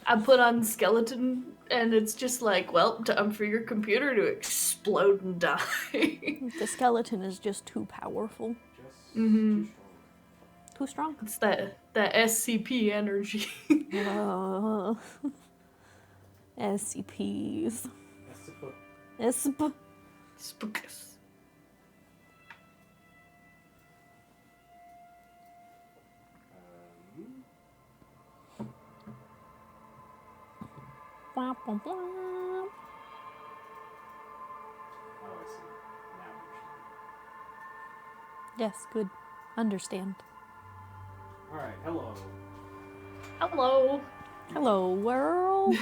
I put on skeleton, and it's just like, well, time for your computer to explode and die. The skeleton is just too powerful. Mm-hmm. Too strong. It's that SCP energy. SCPs. SCP. Spookus. Blah, blah, blah. Oh, I see. Now I understand. Yes, good. Understand. Alright, hello. Hello. Hello, world.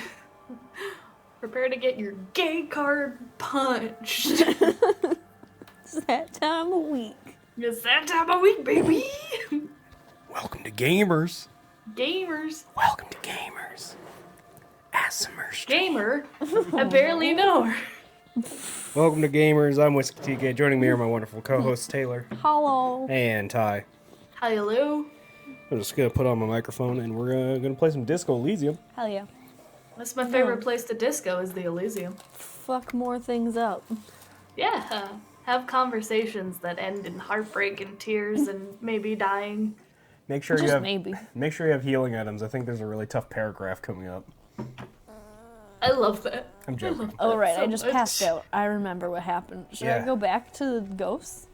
Prepare to get your gay card punched. It's that time of week. It's that time of week, baby. Welcome to Gaymers. Gamers. Welcome to Gaymers. ASMR stream. Gamer? I barely know her. Welcome to Gamers. I'm Whiskey TK. Joining me are my wonderful co-hosts Taylor Hello. and Ty. Hello. I'm just gonna put on my microphone and we're gonna play some Disco Elysium. Hell yeah. That's my favorite place to disco is the Elysium. Fuck more things up. Yeah. Have conversations that end in heartbreak and tears and maybe dying. Make sure Just you have maybe. Make sure you have healing items. I think there's a really tough paragraph coming up. I love that. I'm joking. Oh, right. so I just much. passed out. I remember what happened. Should I Yeah. go back to ghosts?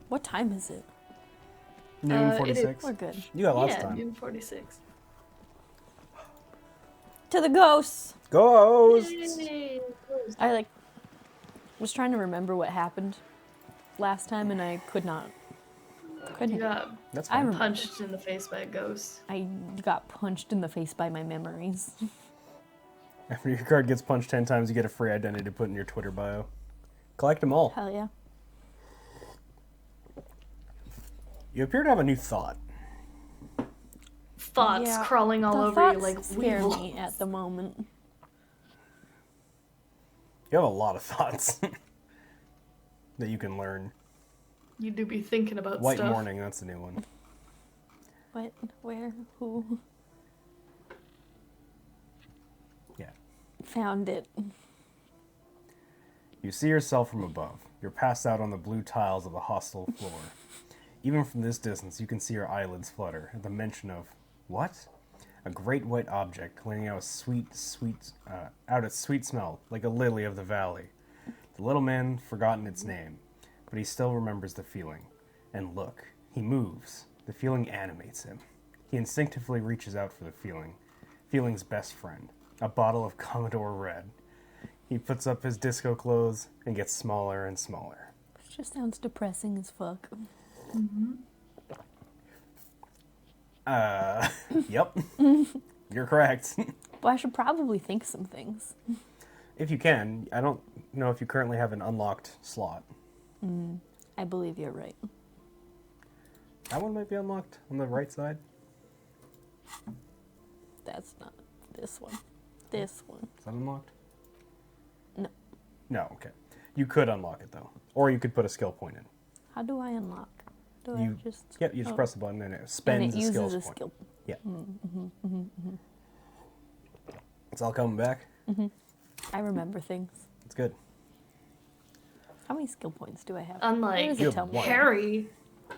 What time is it? Noon it 46. We're good. You got lots Yeah, of time. Noon 46. To the ghosts. Ghosts! Yay. I was trying to remember what happened last time and I could not. You Couldn't. got That's I fine. remember. punched in the face by a ghost. I got punched in the face by my memories. After your card gets punched 10 times, you get a free identity to put in your Twitter bio. Collect them all. Hell yeah. You appear to have a new thought. Thoughts Yeah, crawling all the over thoughts you like scare weevils. me at the moment. You have a lot of thoughts that you can learn. You do be thinking about White stuff. Morning, that's the new one. What? Where? Who? Yeah. Found it. You see yourself from above. You're passed out on the blue tiles of the hostel floor. Even from this distance, you can see your eyelids flutter at the mention of what? A great white object letting out a sweet smell, like a lily of the valley. The little man forgotten its name, but he still remembers the feeling. And look, he moves. The feeling animates him. He instinctively reaches out for the feeling's best friend, a bottle of Commodore Red. He puts up his disco clothes and gets smaller and smaller. This just sounds depressing as fuck. Yep. You're correct. Well, I should probably think some things. If you can. I don't know if you currently have an unlocked slot. I believe you're right. That one might be unlocked on the right side. That's not this one. This one. Is that unlocked? No. No, okay. You could unlock it, though. Or you could put a skill point in. How do I unlock? Do You I just... Yep, you just oh. press the button and it And spends it a skills uses a point. skill. Yeah. It's all coming back. I remember things. It's good. How many skill points do I have? Unlike Where does You it have tell me? one.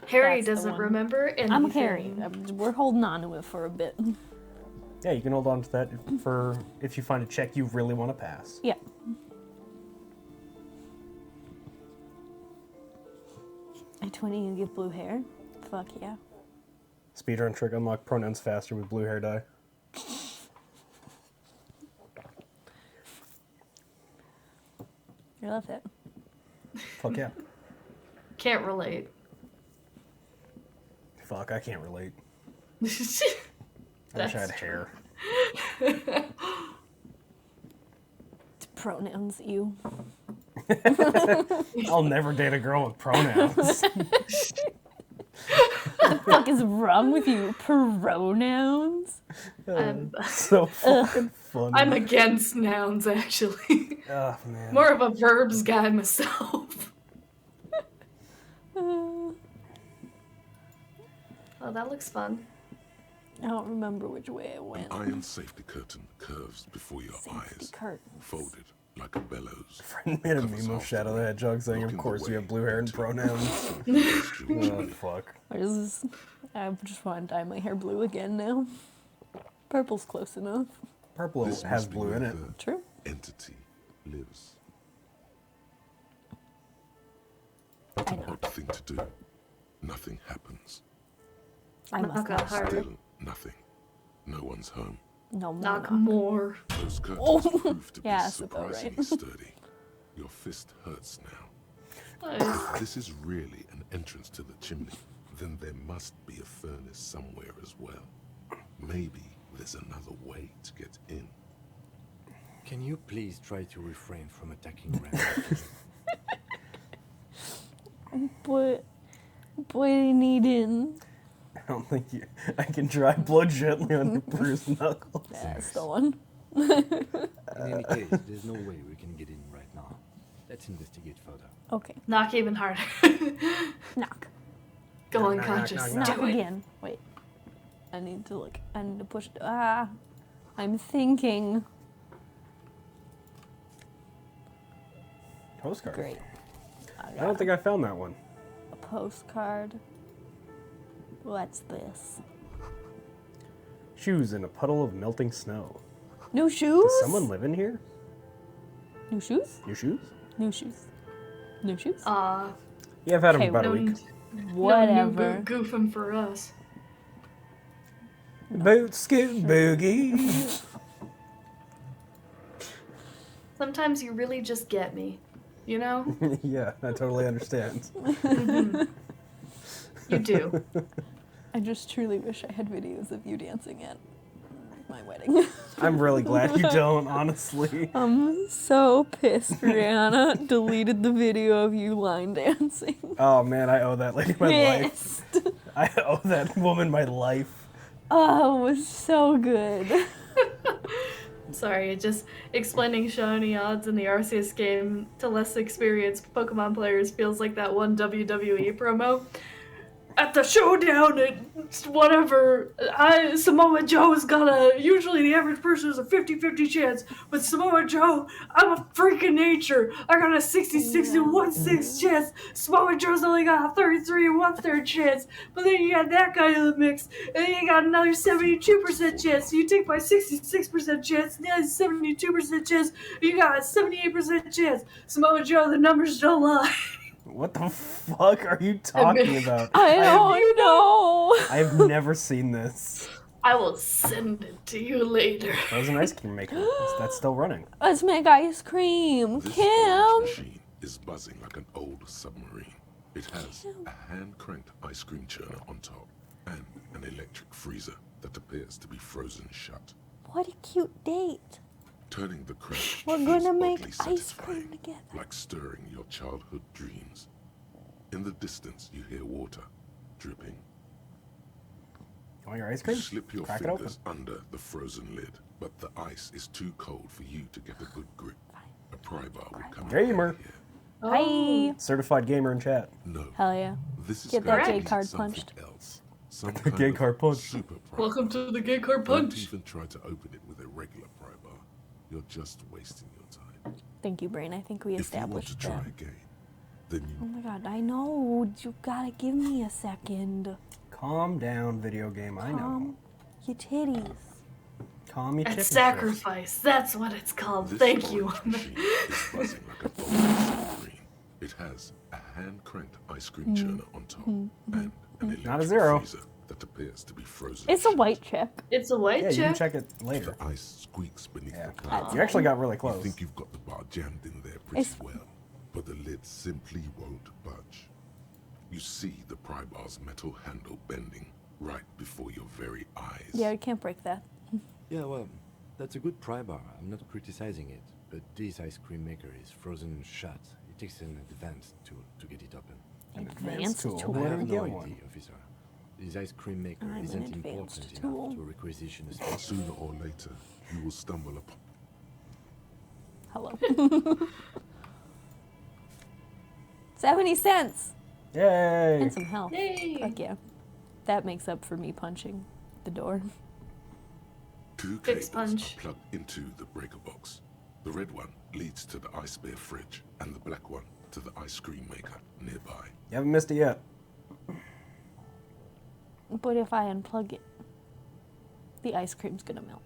Harry That's the doesn't one. remember anything. I'm Harry. We're holding on to it for a bit. Yeah, you can hold on to that for if you find a check you really want to pass. Yeah. At 20, you get blue hair? Fuck yeah. Speedrun trick, unlock pronouns faster with blue hair dye. I love that. Fuck yeah. Can't relate. Fuck, I can't relate. I wish I That's had hair. It's pronouns, you. I'll never date a girl with pronouns. What the fuck is wrong with you? Pronouns? I'm, So fucking funny. I'm against nouns, actually. Oh, man. More of a verbs guy myself. Oh, that looks fun. I don't remember which way it An went. iron safety curtain curves before your Safety eyes, curtains. folded like a bellows. Friend made a Covers meme of half Shadow the the Hedgehog saying, blocking of the course you way have blue hair and into pronouns. celestial Oh, chimney. fuck. I just want to dye my hair blue again now. Purple's close enough. Purple This has must be blue in where it. the True. entity lives. I What an know. odd thing to do. Nothing happens. I must Knock not. harder. Still nothing. No one's home. No more. Knock knock. more. Those curtains Oh, prove to be yeah, that's about surprisingly right. sturdy. Your fist hurts now. Nice. If this is really an entrance to the chimney, then there must be a furnace somewhere as well. Maybe there's another way to get in. Can you please try to refrain from attacking randomly? But I need in. I don't think I can dry blow gently on your bruised knuckles. Yeah, that's the one. In any case, there's no way we can get in right now. Let's investigate further. Okay. Knock even harder. Knock. Go Knock, knock, unconscious. knock, Knock Do it. again. Wait. I need to push it. Ah. I'm thinking. Postcard. Great. I don't think I found that one. A postcard. What's this? Shoes in a puddle of melting snow. New shoes? Does someone live in here? New shoes? Your shoes? New shoes. New shoes? Yeah, I've had them Okay, about a no, week. Whatever. No new goofing for us. Boot scoot boogie. Sometimes you really just get me. You know? Yeah, I totally understand. You do. I just truly wish I had videos of you dancing at my wedding. I'm really glad you don't, honestly. I'm so pissed Rihanna deleted the video of you line dancing. Oh man, I owe that lady my life. Pissed. I owe that woman my life. Oh, it was so good. Sorry, just explaining shiny odds in the Arceus game to less experienced Pokemon players feels like that one WWE promo. At the showdown at whatever, Samoa Joe's got usually the average person has a 50-50 chance, but Samoa Joe, I'm a freak of nature. I got a 66 and 1/6 chance. Samoa Joe's only got a 33 and 1/3 chance, but then you got that guy in the mix, and then you got another 72% chance. So you take my 66% chance, and then 72% chance, you got a 78% chance. Samoa Joe, the numbers don't lie. What the fuck are you talking about? I don't know. I've never seen this. I will send it to you later. Frozen ice cream maker. That's still running. Let's make ice cream. This Kim. storage machine is buzzing like an old submarine. It has a hand-cranked ice cream churner on top and an electric freezer that appears to be frozen shut. What a cute date. Turning the crank We're feels gonna make oddly ice satisfying, cream together. like stirring your childhood dreams. In the distance, you hear water dripping. Want your ice You cream? slip your Crack it open. fingers under the frozen lid, but the ice is too cold for you to get a good grip. A pry bar would come in Gamer. handy here. Hi. Certified gamer in chat. No, Hell yeah. this is Get going that to gay be card something punched. else. Some The kind gay of card punch. Super pry Welcome bar. to the Gay Card Don't Punch. even try to open it with a regular pry bar. You're just wasting your time. Thank you, Brain. I think we If you want to established try that. again, then Oh you my god, I know. You gotta give me a second. Calm down, video game. I know. Calm your titties. Calm your chicken. It's sacrifice. That's what it's called. This Thank you. storage machine is buzzing like a old submarine. It has a hand-cranked ice cream churner on top and an electric Not a zero. freezer that appears to be frozen. It's a shut. white chip. It's a white Yeah, you can check. check it later. The ice squeaks beneath Yeah. the cover. You actually got really You close. think you've got the bar jammed in there pretty It's- well, but the lid simply won't budge. You see the pry bar's metal handle bending right before your very eyes. Yeah, you can't break that. Yeah, well, that's a good pry bar. I'm not criticizing it, but this ice cream maker is frozen shut. It takes an advanced tool to get it open. An Advanced tool. tool. I Where do have we no get idea, one? officer. This ice cream maker I'm an isn't advanced important tool. enough to requisition a special. Sooner or later, you will stumble upon. Hello. 70 cents. Yay! And some health. Yay. Fuck yeah. That makes up for me punching The door. Two Fix cables punch. are plugged into the breaker box. The red one leads to the ice bear fridge, and the black one to the ice cream maker nearby. You haven't missed it yet. But if I unplug it, the ice cream's gonna melt.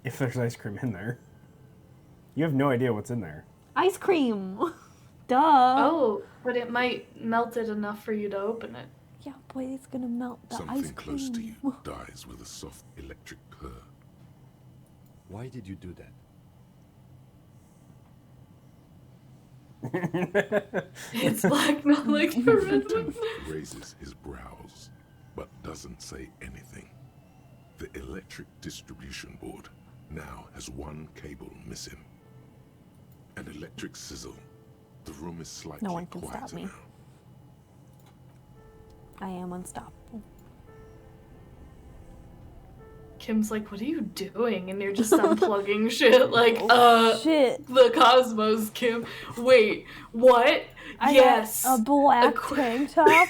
If there's ice cream in there. You have no idea what's in there. Ice cream! Duh! Oh, but it might melt it enough for you to open it. Yeah, but it's gonna melt the Something ice cream. close to you dies with a soft electric purr. Why did you do that? It's black, not like the red one. Lieutenant raises his brows, but doesn't say anything. The electric distribution board now has one cable missing. An electric sizzle. The room is slightly one can stop quieter me. now. I am unstoppable. Kim's like, what are you doing? And you're just unplugging shit. Like, Shit! the cosmos, Kim. Wait, what? Yes. A black Equi- tank top?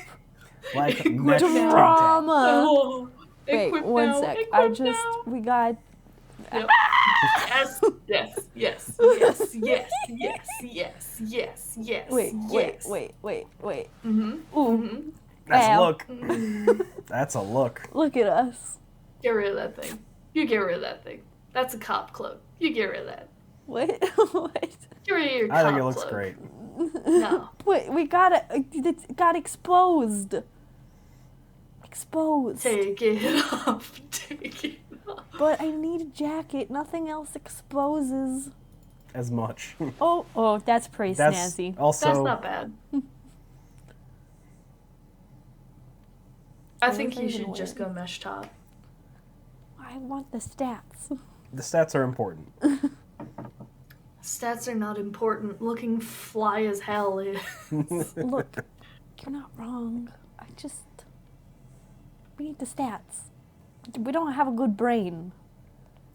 Like mesh now. tank top. Drama! Oh, Wait, equip one now, sec. equip now. We got... Yep. Yes, yes, yes, yes, yes, yes, yes, yes, yes. Wait. Mm-hmm. Ooh, That's Ow. a look. That's a look. look at us. Get rid of that thing. You get rid of that thing. That's a cop cloak. You get rid of that. What? What? Get rid of your cop I think it looks cloak. great. No. Wait, we got it. It got exposed. Exposed. Take it off. Take it off. But I need a jacket. Nothing else exposes. As much. Oh, that's pretty That's snazzy. also That's not bad. I What think was I you even should just go mesh top. I want the stats. the stats are important. Stats are not important. Looking fly as hell is. Look, you're not wrong. We need the stats. We don't have a good brain.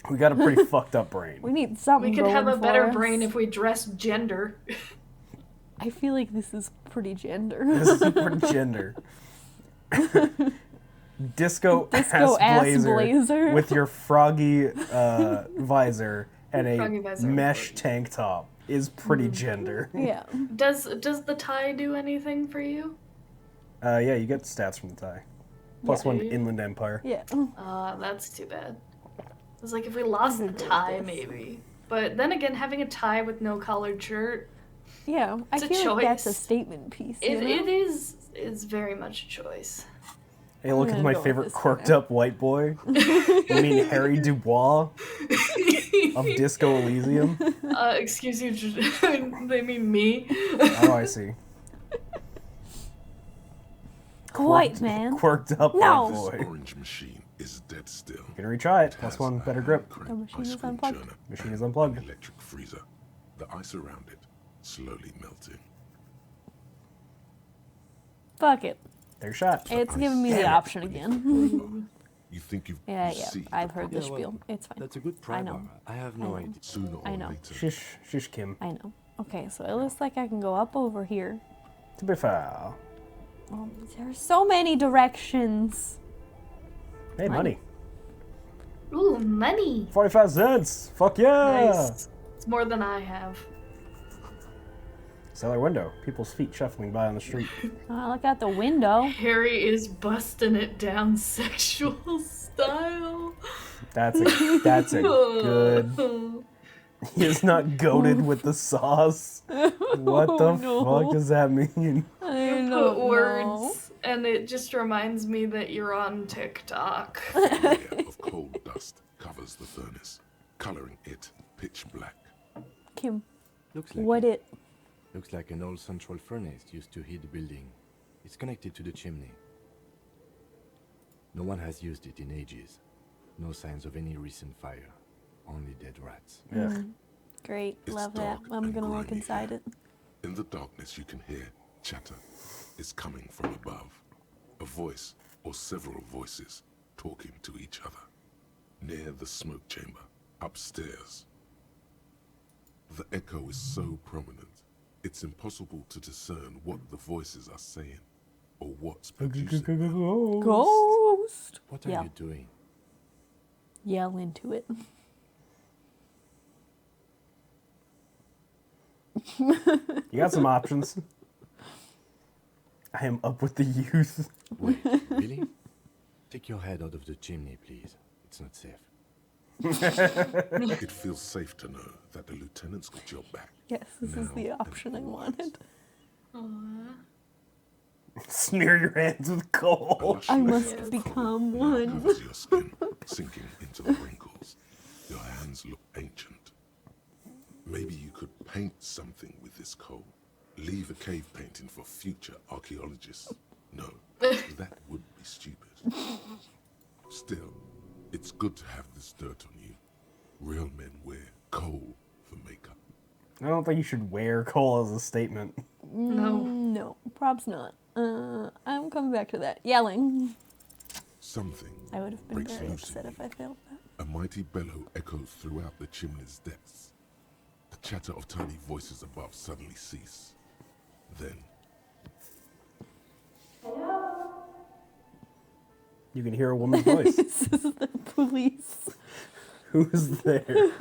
We got a pretty fucked up brain. We need something. We could have a going better for us. brain if we dress gender. I feel like this is pretty gender. This is pretty gender. Disco Disco ass blazer. with your froggy visor and Froggy a visor. mesh tank top is pretty gender. Yeah. Does the tie do anything for you? Yeah, you get stats from the tie. Plus Yeah. one Inland Empire. Yeah. That's too bad. It was like if we lost the tie, maybe. But then again, having a tie with no collared shirt, Yeah. I It's a feel like that's a choice. statement piece. it you know? is very much a choice. Hey, look I'm at gonna my go with favorite this quirked one. up white boy. You mean Harry Dubois of Disco Elysium? Excuse you, they mean me. Oh, I see. White man. Quirked up No. white This boy. orange machine is dead still. You can retry it. It Plus has one a better grip. hand-cranked The machine ice is cream unplugged. churner Machine and is unplugged. an electric freezer. The ice around it slowly melting. Fuck it. Their shot. It's giving me Damn the it. option again. You think you've Yeah. see I've heard the Yeah, well, spiel. It's fine. That's a good I pry know. bar. I have no know. idea. sooner or I know. later. Shish Kim. I know. Okay, so it looks like I can go up over here. To be fair. There are so many directions. Hey, money. Ooh, money. 45 cents. Fuck yeah. Nice. It's more than I have. Cellar window. People's feet shuffling by on the street. Look out the window. Harry is busting it down sexual style. That's a good. He is not goaded with the sauce. What the no. fuck does that mean? I You don't put know. words, and it just reminds me that you're on TikTok. A layer of coal dust covers the furnace, coloring it pitch black. Kim, Looks like what it? Looks like an old central furnace used to heat the building. It's connected to the chimney. No one has used it in ages. No signs of any recent fire. Only dead rats. Yeah. Great, It's love that. dark I'm and gonna look grimy inside here. it. In the darkness, you can hear chatter. It's coming from above. A voice or several voices talking to each other. Near the smoke chamber, upstairs. The echo is so prominent, it's impossible to discern what the voices are saying or what's producing them. Ghost. toast. What are Yeah. you doing? Yell into it. You got some options. I am up with the youth. Wait, really? Take your head out of the chimney, please. It's not safe. It feels safe to know that the lieutenant's got your back. Yes, this is Now the and option I always. wanted. Aww. Smear your hands with A coal. lush I layer must of become coal now one. covers your skin, sinking into the wrinkles. Your hands look ancient. Maybe you could paint something with this coal. Leave a cave painting for future archaeologists. No, that would be stupid. Still, it's good to have this dirt on you. Real men wear coal for makeup. I don't think you should wear coal as a statement. No. No, props not. I'm coming back to that. Yelling. Something I would have been breaks very loose upset in if you. I failed that. A mighty bellow echoes throughout the chimney's depths. The chatter of tiny voices above suddenly cease. Then, You can hear a woman's voice. This is the police. Who's there?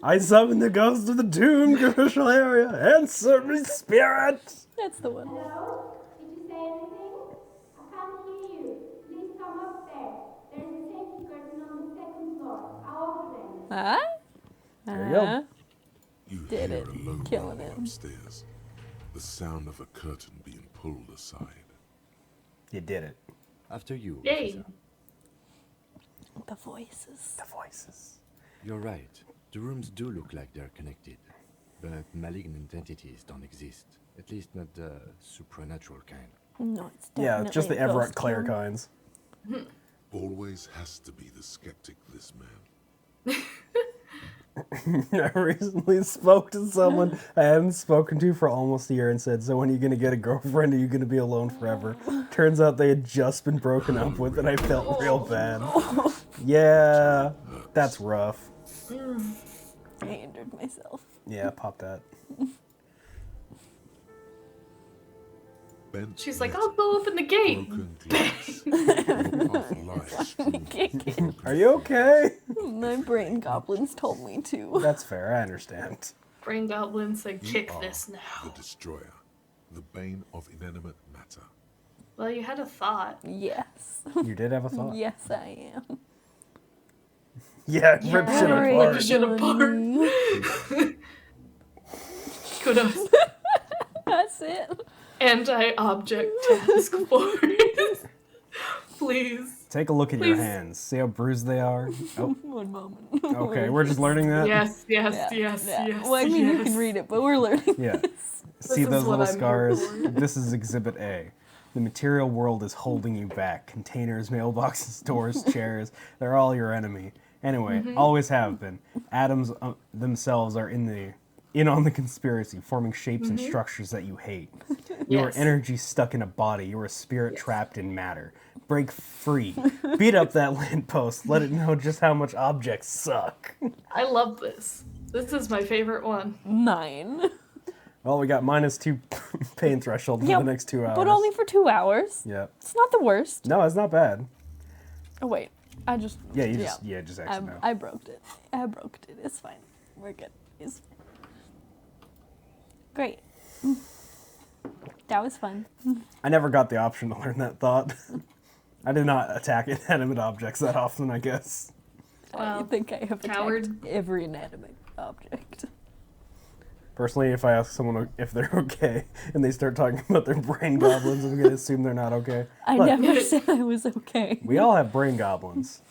I summon the ghost of the doomed commercial area. Answer me, spirit! That's the one. Hello? Did you say anything? I can't hear you. Please come upstairs. There's a safety curtain on the second floor. I'll open it. Huh? There you go. you Did hear it. a low Killing rumble it. upstairs. The sound of a curtain being pulled aside. You did it. After you, Yay. officer. The voices. The voices. You're right. The rooms do look like they're connected. But malignant entities don't exist. At least not the supernatural kind. No, it's definitely Yeah, it's just the a Everett ghost Claire town. kinds. Always has to be the skeptic, this man. I recently spoke to someone I hadn't spoken to for almost a year and said, so when are you going to get a girlfriend? Are you going to be alone forever? Turns out they had just been broken up with and I felt real bad. Yeah, that's rough. I injured myself. Yeah, pop that. Bent She's like, metal, I'll go open the gate. broken glass, your path lies strewn with broken Are you okay? My brain goblins told me to. That's fair, I understand. Brain goblins say, You kick are this The now. destroyer, the bane of inanimate matter. Well, you had a thought. Yes. You did have a thought. Yes, I am. Yeah, rip shit Rip apart. shit apart. Kudos. That's it. Anti-object task force. Please. Take a look at your Please. hands. See how bruised they are? Oh, One moment. okay, we're just learning that? Yes, yes, Yeah, yes, yeah. yes. Well, I mean, you yes. can read it, but we're learning. Yeah. See is those what little I'm here scars? for. This is Exhibit A. The material world is holding you back. Containers, mailboxes, doors, chairs, they're all your enemy. Anyway, always have been. Atoms themselves are in on the conspiracy, forming shapes and structures that you hate. You are Yes. energy stuck in a body. You are a spirit trapped in matter. Break free. Beat up that lamppost. Let it know just how much objects suck. I love this. This is my favorite one. 9. Well, we got -2 pain threshold for Yep, the next 2 hours. But only for 2 hours. Yeah. It's not the worst. No, it's not bad. Oh, wait. I just... Yeah, you just exit I, now. I broke it. I broke it. It's fine. We're good. It's fine. Great. That was fun. I never got the option to learn that thought. I did not attack inanimate objects that often, I guess. I Wow. think I have Coward. attacked every inanimate object. Personally, if I ask someone if they're okay and they start talking about their brain goblins, I'm going to assume they're not okay. I Look, never said I was okay. we all have brain goblins.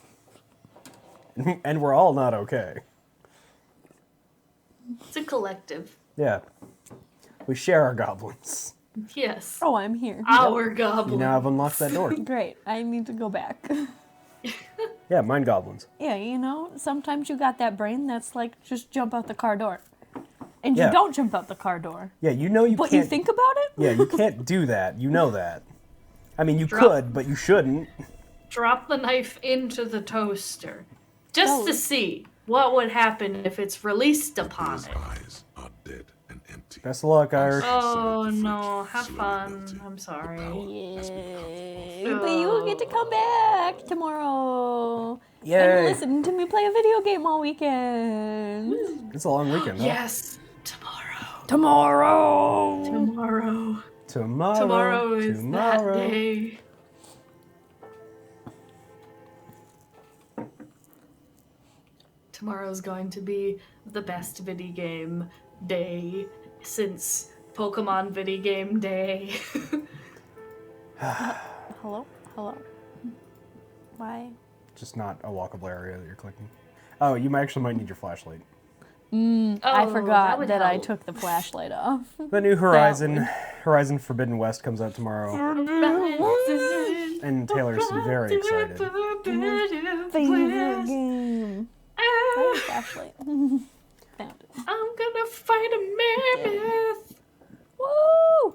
And we're all not okay. It's a collective. Yeah. We share our goblins. Yes. Oh, I'm here. Our You goblin. now have unlocked that door. Great. I need to go back. Yeah, mind goblins. Yeah, you know, sometimes you got that brain that's like, just jump out the car door. And Yeah. you don't jump out the car door. Yeah, you know you But can't... you think about it? Yeah, you can't do that. You know that. I mean, you Drop- could, but you shouldn't. Drop the knife into the toaster. Just to Oh. see what would happen if it's released upon His it. eyes are dead and empty. empty. Best of luck, Irish. Oh Inside the no, fridge, have slowly fun. melting. I'm The sorry. power has been cut. Yay. But you will get to come back tomorrow. And Yay! listen to me play a video game all weekend. It's a long weekend, huh? Yes, tomorrow. Tomorrow. Tomorrow. Tomorrow. Tomorrow is that day. Tomorrow's going to be the best video game day since Pokemon Video Game Day. Hello? Hello? Why? Just not a walkable area that you're clicking. Oh, you actually might need your flashlight. I Oh, forgot would that I help. took the flashlight off. The new Horizon Forbidden West comes out tomorrow, and Taylor's very excited. Favorite game. I have a flashlight. Found it. I'm gonna fight a mammoth. Woo!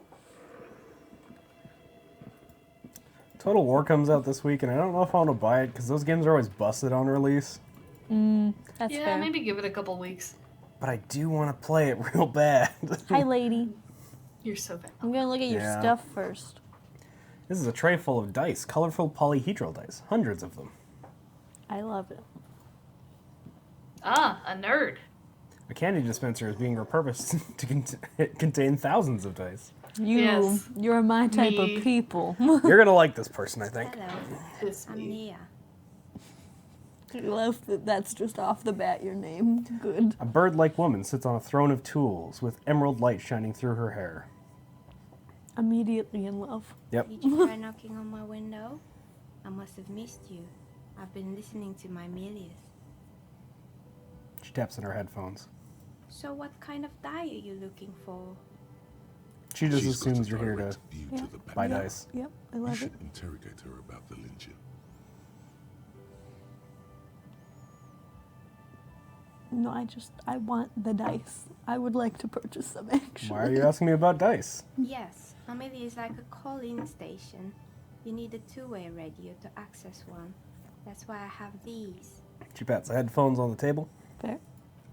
Total War comes out this week, and I don't know if I want to buy it because those games are always busted on release. That's Yeah, fair. maybe give it a couple weeks. But I do want to play it real bad. Hi, lady. You're so bad. I'm gonna look at your Yeah. stuff first. This is a tray full of dice, colorful polyhedral dice, hundreds of them. I love it. Ah, a nerd. A candy dispenser is being repurposed to contain thousands of dice. Yes. You're my type Me. of people. You're gonna like this person, I think. Hello, It's I'm me. Nia. I love that that's just off the bat your name. Good. A bird-like woman sits on a throne of tools with emerald light shining through her hair. Immediately in love. Yep. Did you try knocking on my window? I must have missed you. I've been listening to my Melius. She taps in her headphones. So what kind of die are you looking for? She just She's got assumes a you're here to direct view to Yeah. the back. buy Yep. dice. Yep, I You love it. should interrogate her about the Elysium. No, I want the dice. I would like to purchase some actually. Why are you asking me about dice? Yes, Amelia is like a call-in station. You need a two-way radio to access one. That's why I have these. She pats the headphones on the table. Fair.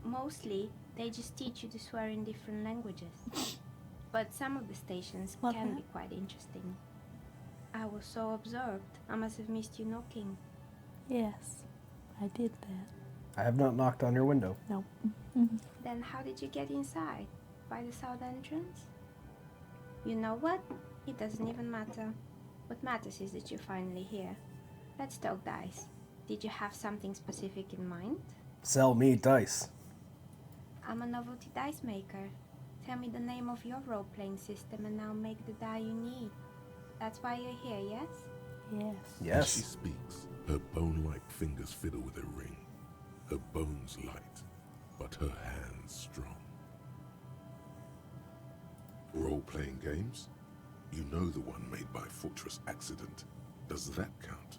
Mostly, they just teach you to swear in different languages. But some of the stations Love can that. be quite interesting. I was so absorbed, I must have missed you knocking. Yes, I did that. I have not knocked on your window. No. Then how did you get inside? By the south entrance? You know what? It doesn't even matter. What matters is that you're finally here. Let's talk dice. Did you have something specific in mind? Sell me dice. I'm a novelty dice maker. Tell me the name of your role-playing system and I'll make the die you need. That's why you're here, yes? Yes. As she Yes. speaks, her bone-like fingers fiddle with a ring. Her bones light, but her hands strong. Role-playing games? You know the one made by Fortress Accident. Does that count?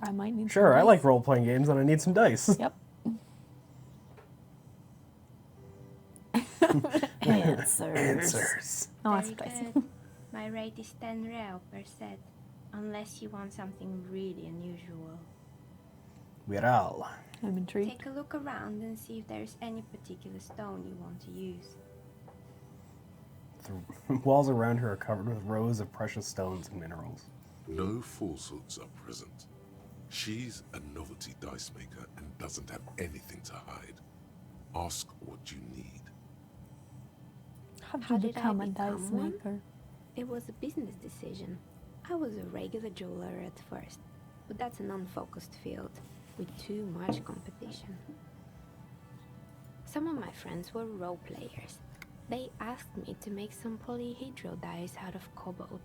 I might need some Sure, I dice. like role-playing games and I need some dice. Yep. Answers. Answers. Oh, that's Very spicy. good. My rate is 10 real per set, unless you want something really unusual. We're all. I'm intrigued. Take a look around and see if there's any particular stone you want to use. The walls around her are covered with rows of precious stones and minerals. No falsehoods are present. She's a novelty dice maker and doesn't have anything to hide. Ask what you need. How How did you did I become a become dice one? maker? It was a business decision. I was a regular jeweler at first, but that's an unfocused field with too much competition. Some of my friends were role players. They asked me to make some polyhedral dice out of cobalt.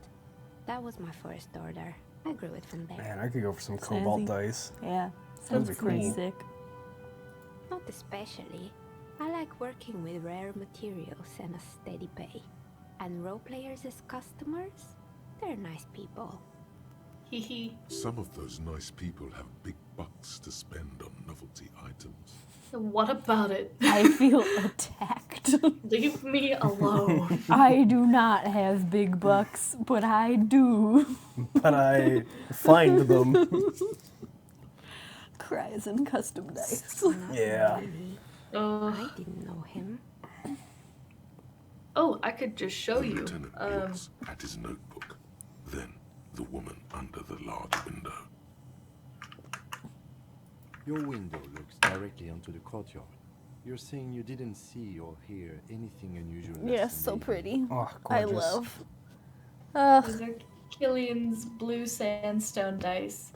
That was my first order. I grew it from there. Man, I could go for some cobalt Snazzy. dice. Yeah. Sounds Sounds cool. pretty sick. Not especially. I like working with rare materials and a steady pay. And role players as customers? They're nice people. Hee hee. Some of those nice people have big bucks to spend on novelty items. What about it? I feel attacked. Leave me alone. I do not have big bucks, but I do. But I find them. Cries and custom dice. Not Yeah. really. I didn't know him. Oh, I could just show The you. lieutenant looks at his notebook, then the woman under the large window. Your window looks directly onto the courtyard. You're saying you didn't see or hear anything unusual. Yeah, last so Sunday pretty. evening? Oh, I gorgeous. love. These are Killian's blue sandstone dice.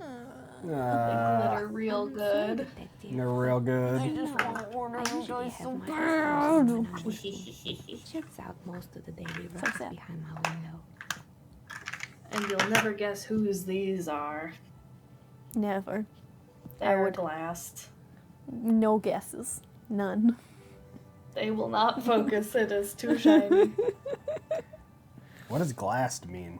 They Ah, glitter real I'm good. sorry, Detective. they're real good. I just wanna order I them usually guys have so my bad. eyes closed when I'm working. It shuts out most of the daily So rocks sad. behind my window. And you'll never guess whose these are. Never. They're would. glassed. No guesses. None. They will not focus. It is too shiny. What does glassed mean?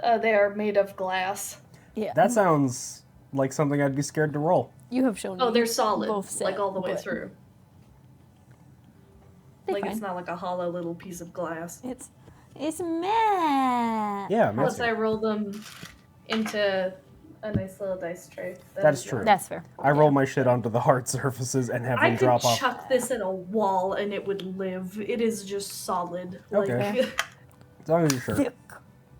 They are made of glass. Yeah. That sounds like something I'd be scared to roll. You have shown Oh, me they're solid, both set, like all the way but through. they're Like fine. it's not like a hollow little piece of glass. It's matte. Yeah, Plus, I messy. roll them into a nice little dice tray. That's is true. not- That's fair. I roll my shit onto the hard surfaces and have I them could drop off. chuck this at a wall and it would live. It is just solid. Okay. Like, As long as you're sure. Thick.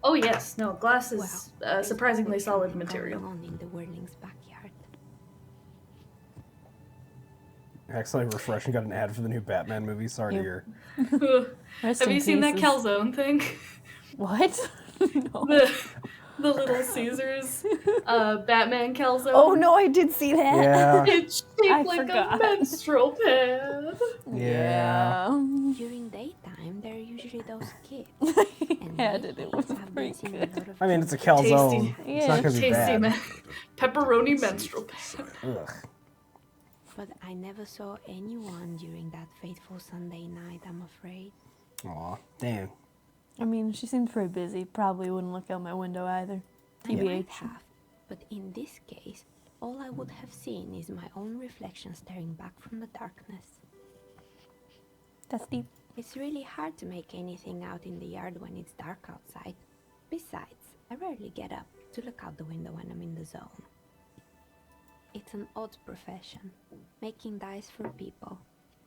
oh yes, no, glass is Well, surprisingly there's solid something material. going on in the Whirling's backyard. Actually, refreshing. Got an ad for the new Batman movie. Sorry to Yep. hear. Rest Have in you seen that pieces. calzone thing? What? No. The Little Caesars Batman calzone? Oh no, I did see that. Yeah. It's shaped I like forgot. a menstrual pad. Yeah. During daytime, there are usually those kids. And Had lately, it. It was I've been pretty seeing a good. lot of I mean, it's a children. calzone. Tasty. It's not gonna be Tasty, bad. man. Pepperoni menstrual pad. Ugh. But I never saw anyone during that fateful Sunday night, I'm afraid. Aw, dang. I mean, she seems pretty busy. Probably wouldn't look out my window either. I might TBH. have, but in this case, all I would have seen is my own reflection staring back from the darkness. That's deep. It's really hard to make anything out in the yard when it's dark outside. Besides, I rarely get up to look out the window when I'm in the zone. It's an odd profession, making dice for people,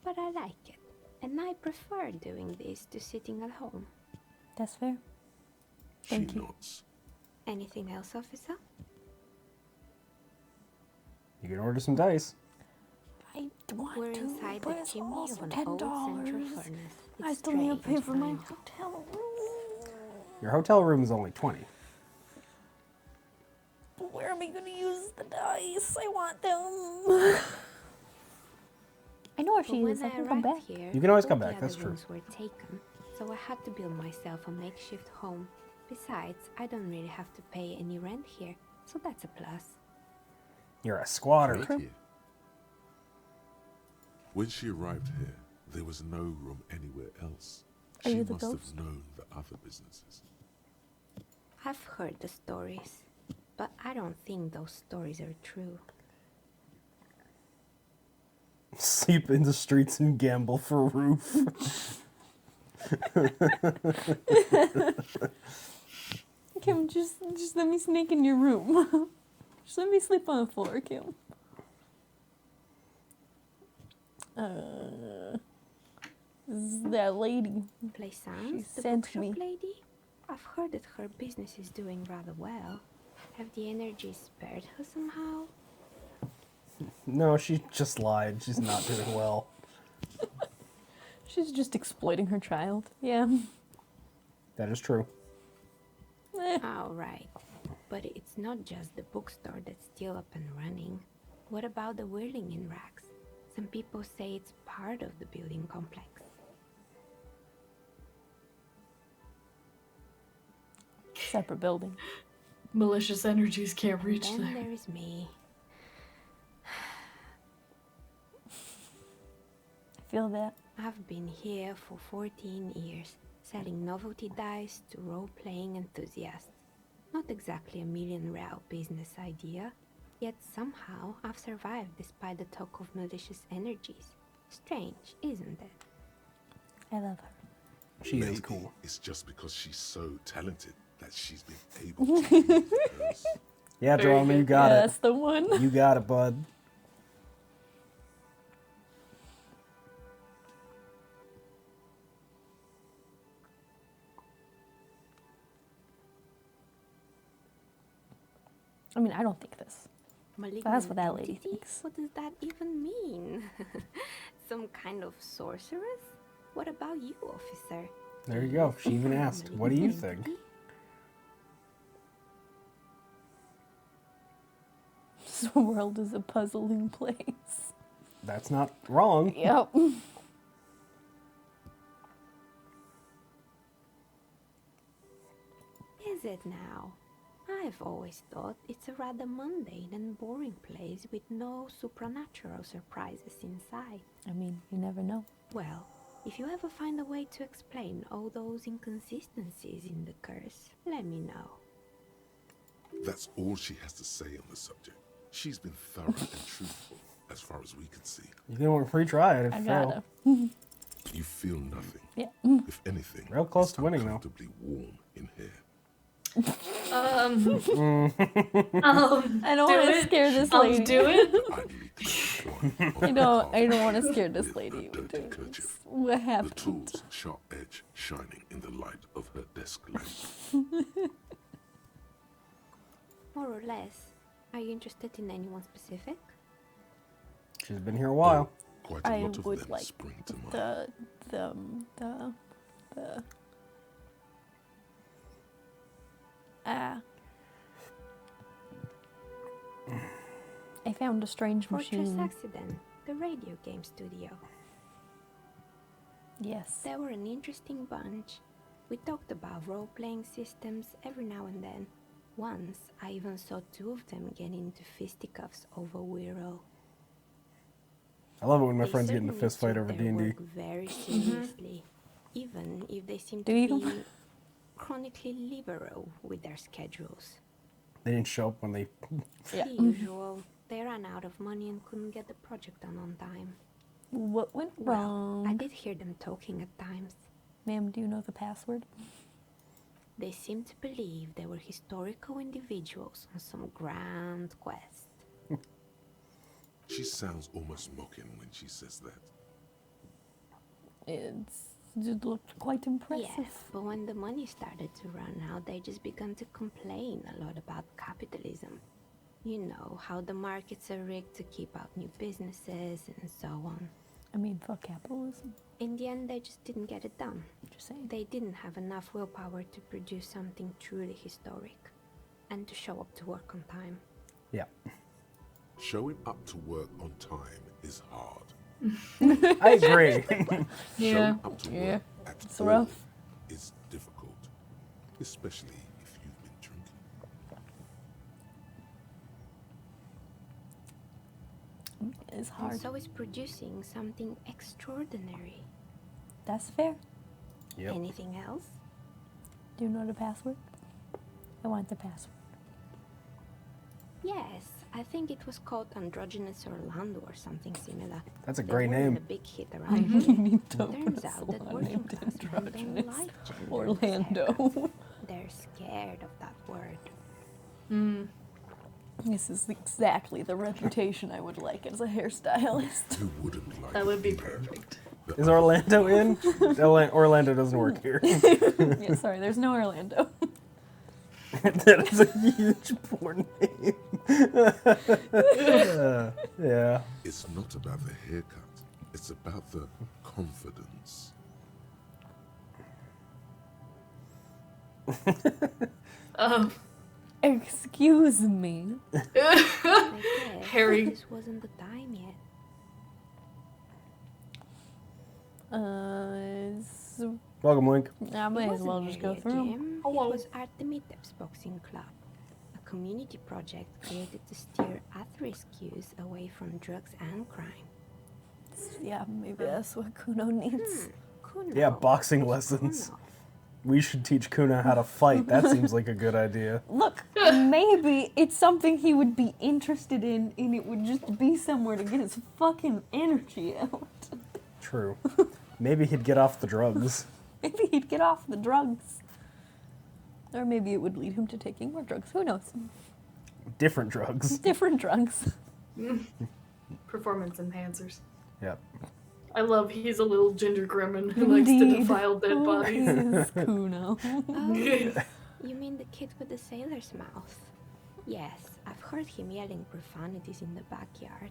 but I like it, and I prefer doing this to sitting at home. That's fair. Thank She you. nods. Anything else, officer? You can order some dice. I want We're to, inside but the it's chimney also of an old central $10. furnace. I It's still need to pay strange, for my I know. hotel room. Your hotel room is only 20. But where am I going to use the dice? I want them. I know where But she is. when I can come back. Here, You can always all come the back, other that's true. rooms were taken, so I had to build myself a makeshift home. Besides, I don't really have to pay any rent here, so that's a plus. You're a squatter. Right here. When she arrived here, there was no room anywhere else. Are She you the must have ghost? known the other businesses. I've heard the stories, but I don't think those stories are true. Sleep in the streets and gamble for a roof. Kim, just let me sneak in your room. Just let me sleep on the floor, Kim. This is that lady. Plaisance, the sent bookshop me. lady? I've heard that her business is doing rather well. Have the energy spared her somehow? No, she just lied. She's not doing well. She's just exploiting her child. Yeah. That is true. Eh. Oh, right. But it's not just the bookstore that's still up and running. What about the whirling in racks? Some people say it's part of the building complex. Separate building. Malicious energies can't reach Then there. there is me. I feel that. I've been here for 14 years, selling novelty dice to role-playing enthusiasts. Not exactly a million-real business idea, yet somehow I've survived despite the talk of malicious energies. Strange, isn't it? I love her. She is Maybe cool. it's just because she's so talented that she's been able to use hers. Yeah, Very Jerome, you good. got Yeah, it. that's the one. You got it, bud. I mean, I don't think this. Malignant That's what that lady entity? thinks. What does that even mean? Some kind of sorceress? What about you, officer? There you go. She even asked, what do you think? Entity? This world is a puzzling place. That's not wrong. Yep. Is it now? I've always thought it's a rather mundane and boring place with no supernatural surprises inside. I mean, you never know. Well, if you ever find a way to explain all those inconsistencies in the curse, let me know. That's all she has to say on the subject. She's been thorough and truthful, as far as we can see. You can want a free try it if I you gotta. fail. You feel nothing. Yeah. If anything, Real close it's to winning, though. uncomfortably warm in here. I don't Do want to it. scare this I'll lady. do it. Idly clap one of I the don't carvings want to scare this with lady. a dirty kerchief. What The happened? tool's sharp edge shining in the light of her desk lamp. More or less. Are you interested in anyone specific? She's been here a while. Quite a I lot of would them like spring to mind. the I found a strange Fortress machine. Accident, the radio game studio. Yes. They were an interesting bunch. We talked about role-playing systems every now and then. Once, I even saw two of them get into fisticuffs over Wiro. I love it when my They friends get in a certainly fist fight took over their D&D. work very seriously, even if they seem Do to you? be chronically liberal with their schedules. They didn't show up when they... Yeah. The usual. They ran out of money and couldn't get the project done on time. What went Well, wrong? I did hear them talking at times. Ma'am, do you know the password? They seemed to believe they were historical individuals on some grand quest. She sounds almost mocking when she says that. It looked quite impressive. Yes, but when the money started to run out, they just began to complain a lot about capitalism. You know, how the markets are rigged to keep out new businesses and so on. I mean, fuck capitalism. In the end, they just didn't get it done. Just saying. They didn't have enough willpower to produce something truly historic and to show up to work on time. Yeah. Showing up to work on time is hard. I agree. Yeah. Showing up to Yeah. work at It's all rough. is difficult, especially if you've been drinking. It's And hard. so is producing something extraordinary. That's fair. Yep. Anything else? Do you know the password? I want the password. Yes, I think it was called Androgynous Orlando or something similar. That's a They great weren't name. a big hit around here. Turns out that Salon working named class men don't Androgynous like gender Orlando. They're scared of that word. This is exactly the reputation I would like as a hairstylist. Who wouldn't like That would be to hear perfect. that Is Orlando in? Orlando doesn't work here. Yeah, sorry, there's no Orlando. That is a huge porn name. Yeah. It's not about the haircut, it's about the confidence. Excuse me. I guess Harry. this wasn't the time yet. Welcome, Link. I might It as well wasn't just go really a through 'em. gym, Hello. It was Artemidev's Boxing Club, a community project created to steer at-risk youth away from drugs and crime. Yeah, maybe that's what Kuno needs. Kuno. Yeah, boxing Who's lessons. Kuno? We should teach Kuna how to fight. That seems like a good idea. Look, maybe it's something he would be interested in, and it would just be somewhere to get his fucking energy out. True. Maybe he'd get off the drugs. Maybe he'd get off the drugs. Or maybe it would lead him to taking more drugs. Who knows? Different drugs. Different drugs. Performance enhancers. Yep. I love he's a little ginger gremlin who likes to defile dead Who bodies. is Kuno? Oh, you mean the kid with the sailor's mouth? Yes, I've heard him yelling profanities in the backyard.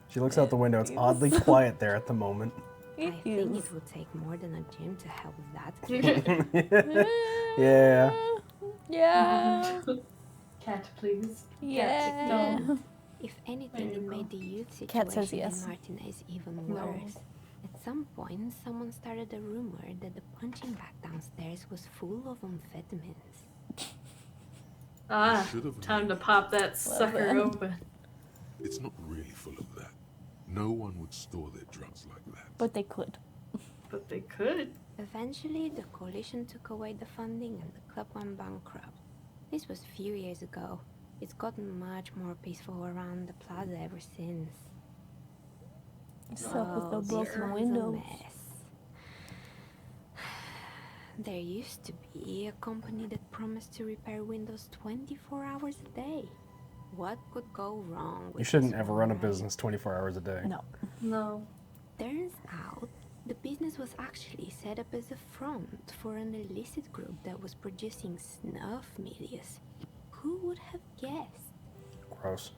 She looks out the window. It's oddly quiet there at the moment. I think it would take more than a gym to help that. Yeah. Yeah. Cat, please. Yeah. Don't. If anything, it made the youth Cat says situation yes. in Martinez even No. worse. At some point, someone started a rumor that the punching bag downstairs was full of amphetamines. Ah, Should've time to known. pop that sucker it. open. It's not really full of that. No one would store their drugs like that. But they could. But they could. Eventually, the coalition took away the funding and the club went bankrupt. This was a few years ago. It's gotten much more peaceful around the plaza ever since. What's up with the this broken one's a windows? mess. There used to be a company that promised to repair windows 24 hours a day. What could go wrong with You shouldn't this ever one, run a right? business 24 hours a day. No. No. Turns out, the business was actually set up as a front for an illicit group that was producing snuff medias. Who would have guessed? Gross.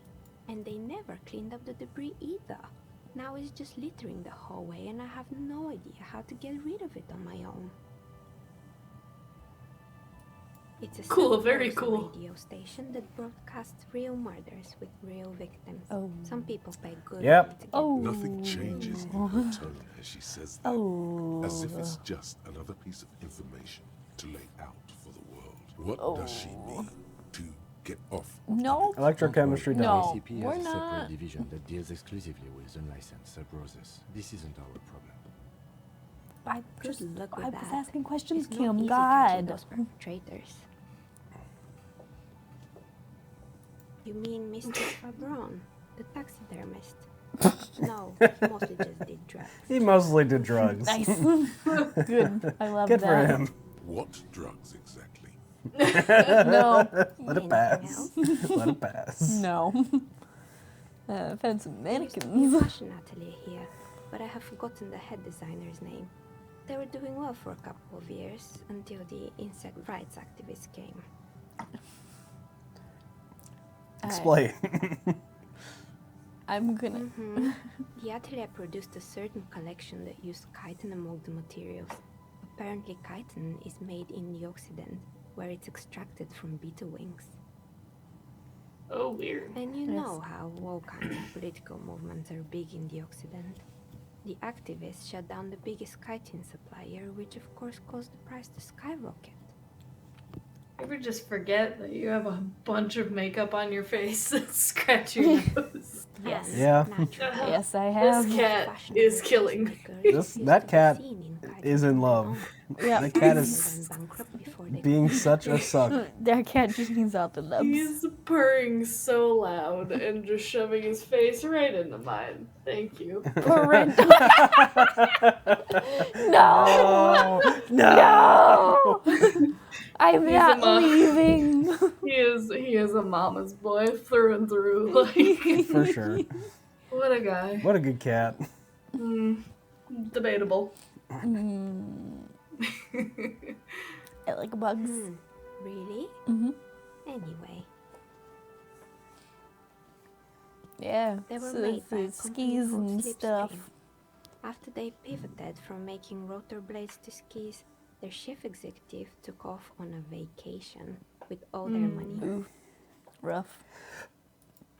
And they never cleaned up the debris either. Now it's just littering the hallway and I have no idea how to get rid of it on my own. It's a Cool, very self-produced cool. radio station that broadcasts real murders with real victims. Oh. Some people pay good Yep. money to get Oh. Nothing changes in her tone as she says that. Oh. As if it's just another piece of information to lay out for the world. What does she need to get off? No. Electrochemistry No. done. ACP we're has a not. separate division that deals exclusively with unlicensed sub-roses. This isn't our problem. I Good just luck with I was that. asking questions, It's not Kim. easy to kill God. those perpetrators. You mean Mr. Fabron, the taxidermist? No, he mostly just did drugs. He mostly did drugs. Nice. Good. I love Good that. for him. What drugs exactly? No. Let it Anything pass. else? Let it pass. No. I've had some There used to be a mannequins. fashion atelier here, but I have forgotten the head designer's name. They were doing well for a couple of years until the insect rights activists came. Explain. I'm gonna. Mhm. The atelier produced a certain collection that used chitin among the materials. Apparently, chitin is made in the Occident, where it's extracted from beetle wings. Oh, weird. And you Yes. know how all kinds of political movements are big in the Occident. The activists shut down the biggest chitin supplier, which of course caused the price to skyrocket. Ever just forget that you have a bunch of makeup on your face and scratch your nose? Yes. And Yeah. naturally, Yes, I have. This cat fashionable is killing me. cheesemakers That used to be cat seen in chitin is in from then love. on. Yeah. That cat They is went bankrupt before they being could. such a suck. That cat just needs out the nubs. He's purring so loud and just shoving his face right into mine. Thank you. Parental. No. No. No. I'm He's a not mom. leaving. He is a mama's boy through and through. Like, For sure. what a guy. What a good cat. Debatable. I like bugs. Really? Mhm. Anyway, Yeah. they were So made by a it's company skis called and stuff. Slipstream. After they pivoted from making rotor blades to skis, their chief executive took off on a vacation with all their money. Ooh. Rough.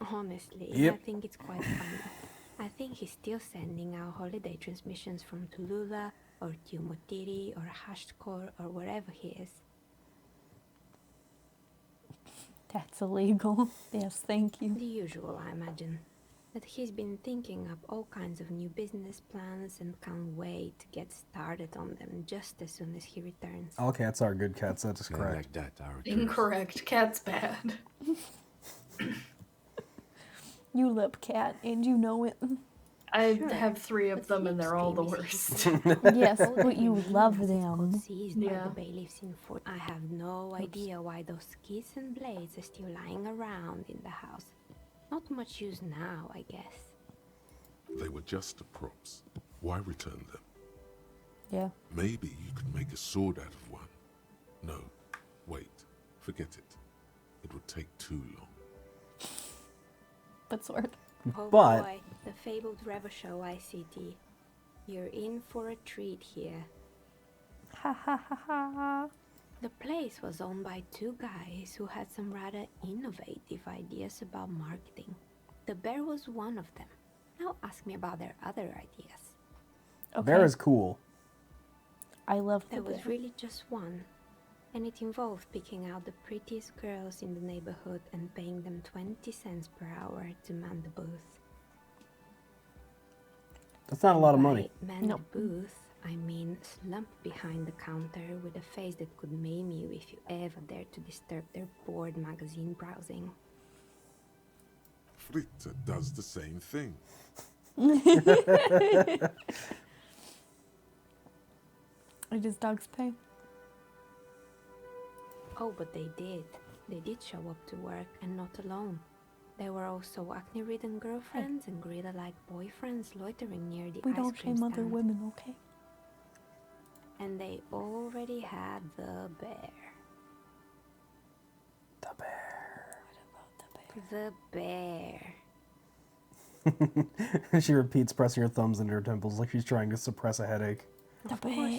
Honestly, Yep. I think it's quite funny. I think he's still sending out holiday transmissions from Tulula or Tiumotiri or Hashtkor or wherever he is. That's illegal. Yes, thank you. The usual, I imagine. That he's been thinking up all kinds of new business plans and can't wait to get started on them just as soon as he returns. All cats are good cats, that is Men correct. like that are Incorrect. Cat's bad. You love cat, and you know it. I Sure, have 3 of but them and they're all the Slipstream worst. Yes, All but the you remaining love assets them. got seized by Yeah. the bailiffs in Fort. I have no idea why those skis and blades are still lying around in the house. Not much use now, I guess. They were just props. Why return them? Yeah. Maybe you could make a sword out of one. No, wait, forget it. It would take too long. But sword. Oh But- boy, the fabled Revo Show ICT. You're in for a treat here. Ha ha ha ha. The place was owned by two guys who had some rather innovative ideas about marketing. The bear was one of them. Now ask me about their other ideas. Okay. Bear is cool. I love the There was bear. really just one, and it involved picking out the prettiest girls in the neighborhood and paying them 20 cents per hour to man the booth. That's not a lot of money. By man Nope. the booth, I mean slump behind the counter with a face that could maim you if you ever dared to disturb their bored magazine browsing. Fritta does the same thing. Does dogs pay? Oh, but they did. They did show up to work, and not alone. There were also acne-ridden girlfriends and gorilla-like boyfriends loitering near the We ice don't cream shame other stand. women, okay? And they already had the bear. The bear. The bear. She repeats, pressing her thumbs into her temples like she's trying to suppress a headache. The Of course not.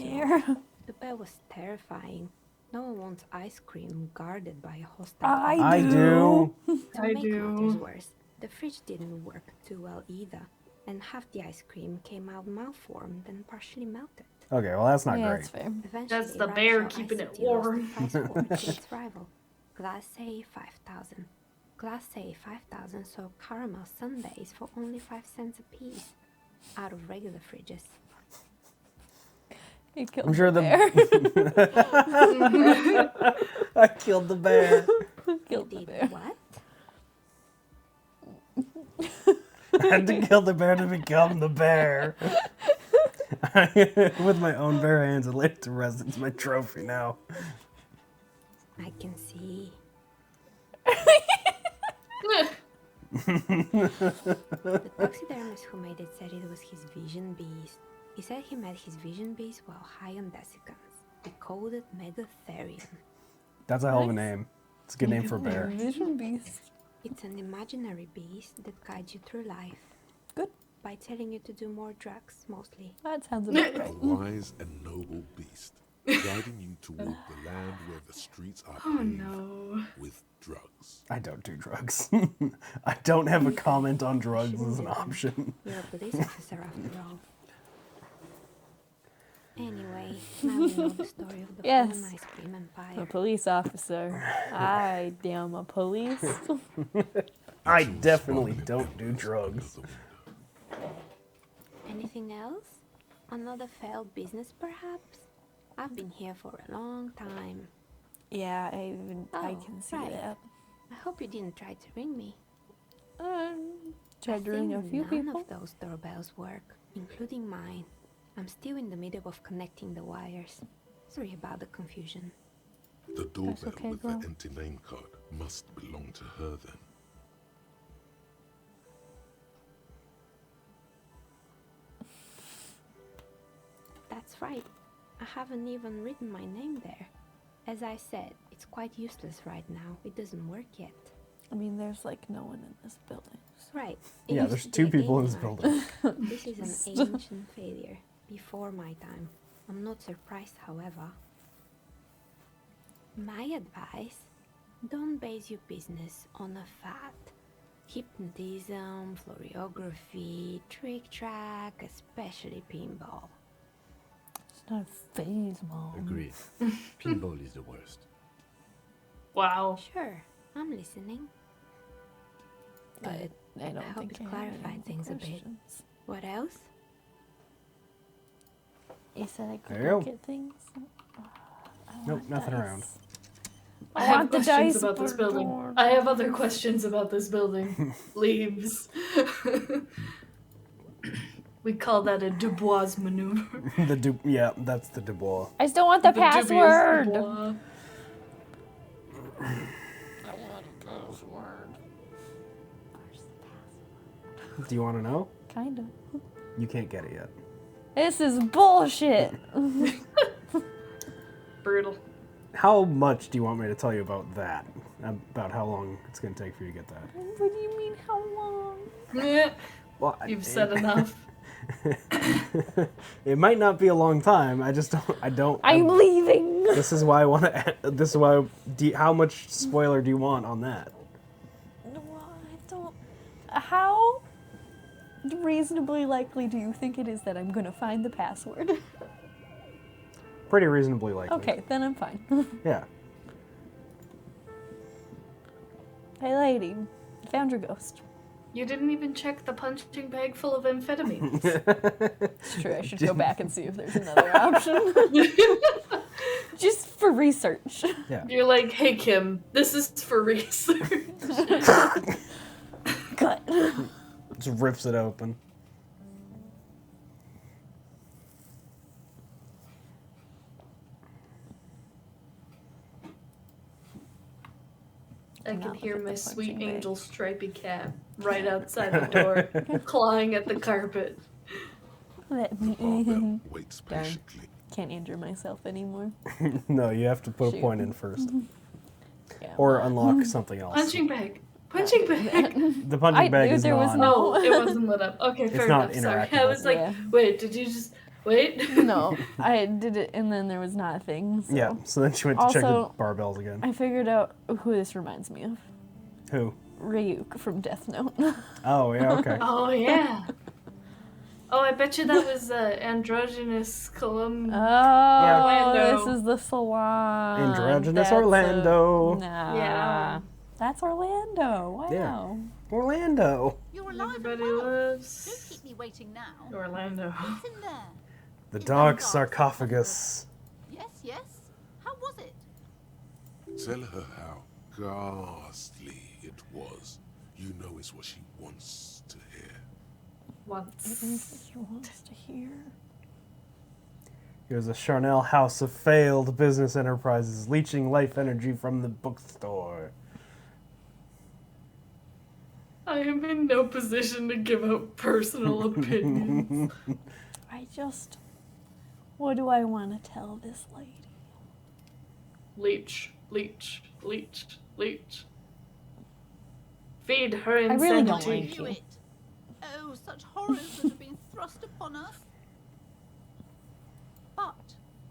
bear. The bear was terrifying. No one wants ice cream guarded by a hostile. I do. To I make do. matters worse, the fridge didn't work too well either, and half the ice cream came out malformed and partially melted. Okay, well that's not Yeah, great. that's fair. Eventually, That's the bear Rapture keeping it ICT lost the warm. price war to its rival. Class A 5,000. Class A 5,000 sold caramel sundaes for only 5 cents a piece, out of regular fridges. You killed I'm sure the the bear. I killed the bear. Killed the Did bear. what? I had to kill the bear to become the bear. With my own bare hands, I laid it to rest. It's my trophy now. I can see. The taxidermist who made it said it was his vision beast. He said he met his vision beast while high on desiccants, decoded Megatherium. That's a hell of a Nice. name. It's a good name for a bear. Vision beast. It's an imaginary beast that guides you through life. Good. By telling you to do more drugs, mostly. That sounds about A right. wise and noble beast, guiding you toward the land where the streets are Oh paved no. with drugs. I don't do drugs. I don't have a comment on drugs as an option. You're a police officer after all. Anyway, now we know the story of the Yes. fallen ice cream A empire. police officer. I damn a police. I She was definitely spotted don't do in drugs. under the window. Anything else? Another failed business, perhaps? I've been here for a long time. Yeah, I Oh, can see right. that. I hope you didn't try to ring me. Tried to ring a think few none people. of those doorbells work, including mine. I'm still in the middle of connecting the wires. Sorry about the confusion. The doorbell okay, with girl. the empty name card must belong to her then. That's right. I haven't even written my name there. As I said, it's quite useless right now. It doesn't work yet. I mean, there's like no one in this building. Right. It Yeah, used there's to be two a people in this gaming building. art. This is an ancient failure. Before my time. I'm not surprised, however. My advice, don't base your business on a fad. Hypnotism, floriography, trick track, especially pinball. It's not a phase, Mom. Agreed. Pinball is the worst. Wow. Sure, I'm listening. But I don't hope think it I have any clarified more things a bit. questions. What else? You said I could There you look go. at things. I Nope, want nothing dice. around. I I have want the questions dice about this building. board. I have other questions about this building. Leaves. We call that a Dubois maneuver. Yeah, that's the Dubois. I still want the dubious password. Dubois. Do you want to know? Kind of. You can't get it yet. This is bullshit. Brutal. How much do you want me to tell you about that? about how long it's going to take for you to get that. What do you mean, how long? Meh. Well, You've said enough. It might not be a long time. I just don't. I'm leaving. This is why I want to. This is why. How much spoiler do you want on that? No, I don't. How reasonably likely do you think it is that I'm gonna find the password? Pretty reasonably likely. Okay, then I'm fine. Yeah. Hey, lady, found your ghost. You didn't even check the punching bag full of amphetamines. It's true. I should go back and see if there's another option. Just for research. Yeah. You're like, hey Kim, this is for research. Cut. Just rips it open. I can Not hear look at my the sweet punching bag. angel stripy cat right outside the door, clawing at the carpet. Let me Barbell in. waits Darn. patiently. Can't injure myself anymore. No, you have to put a Shoot. point in first, Yeah. or unlock something else. Punching bag. Punching bag. The punching bag knew is there was not. Oh, it wasn't lit up. Okay, fair not enough. Sorry. interactive. I was like, Yeah. wait, did you just wait? No, I did it, and then there was not a thing. So. Yeah. So then she went to check the Also- barbells again. I figured out who this reminds me of. Who? Ryuk from Death Note. Oh yeah. Okay. Oh yeah. Oh, I bet you that was androgynous Colum. Orlando. This is the salon. Androgynous That's Orlando. Nah. Yeah. That's Orlando. Wow. Yeah. Orlando. You're alive Everybody and well. loves Don't keep me waiting now. Orlando. What's in there? The Is dark that sarcophagus. Yes, yes. How was it? Tell her how ghastly it was. You know it's what she wants to hear. Once. She wants to hear. It was a Charnel house of failed business enterprises, leeching life energy from the bookstore. I am in no position to give out personal opinions. What do I want to tell this lady? Leech, leech, leech, leech. Feed her I really don't insanity. like Knew you. it. Oh, such horrors that have been thrust upon us. But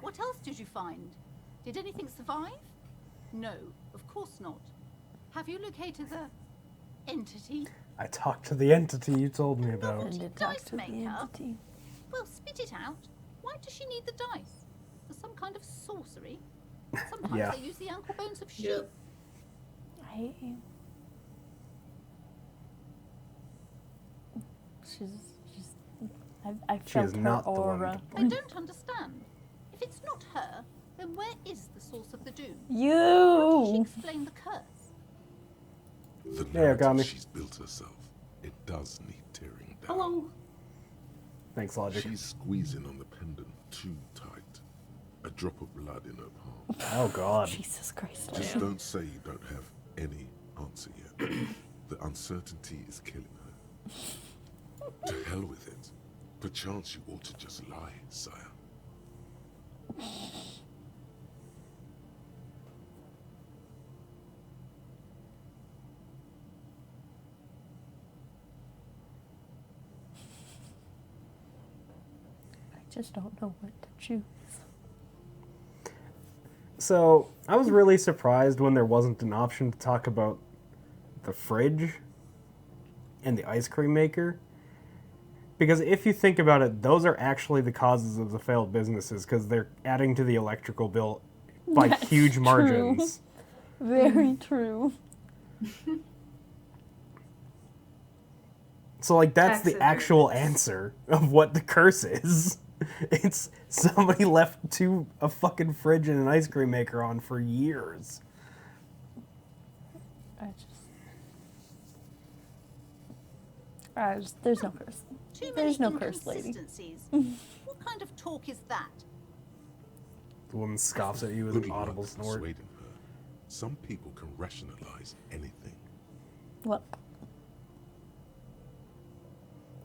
what else did you find? Did anything survive? No, of course not. Have you located the entity? I talked to the entity you told me about. And to talk Dice to the maker? entity. Well, spit it out. Why does she need the dice? For some kind of sorcery? Sometimes Yeah. they use the ankle bones of sheep. Yep. I hate you. I She felt is her not the one. aura. I don't understand. If it's not her, then where is the source of the doom? How does she You! explain the curse? The Yeah, got narrative me. she's built herself, it does need tearing down. Hello. Thanks, Logic. She's squeezing on the pendant too tight. A drop of blood in her palm. Oh God. Jesus Christ. Just Liam. don't say you don't have any answer yet. The uncertainty is killing her. To hell with it. Perchance you ought to just lie, sire. I just don't know what to choose. So I was really surprised when there wasn't an option to talk about the fridge and the ice cream maker. Because if you think about it, those are actually the causes of the failed businesses because they're adding to the electrical bill by That's huge true. margins. Very true. So, like, that's Tax the actual increments. answer of what the curse is. It's somebody left a fucking fridge and an ice cream maker on for years. There's no curse. Too many There's no curse, lady. inconsistencies. What kind of talk is that? The woman scoffs at you with an Good audible luck snort. persuading her. Some people can rationalize anything. What?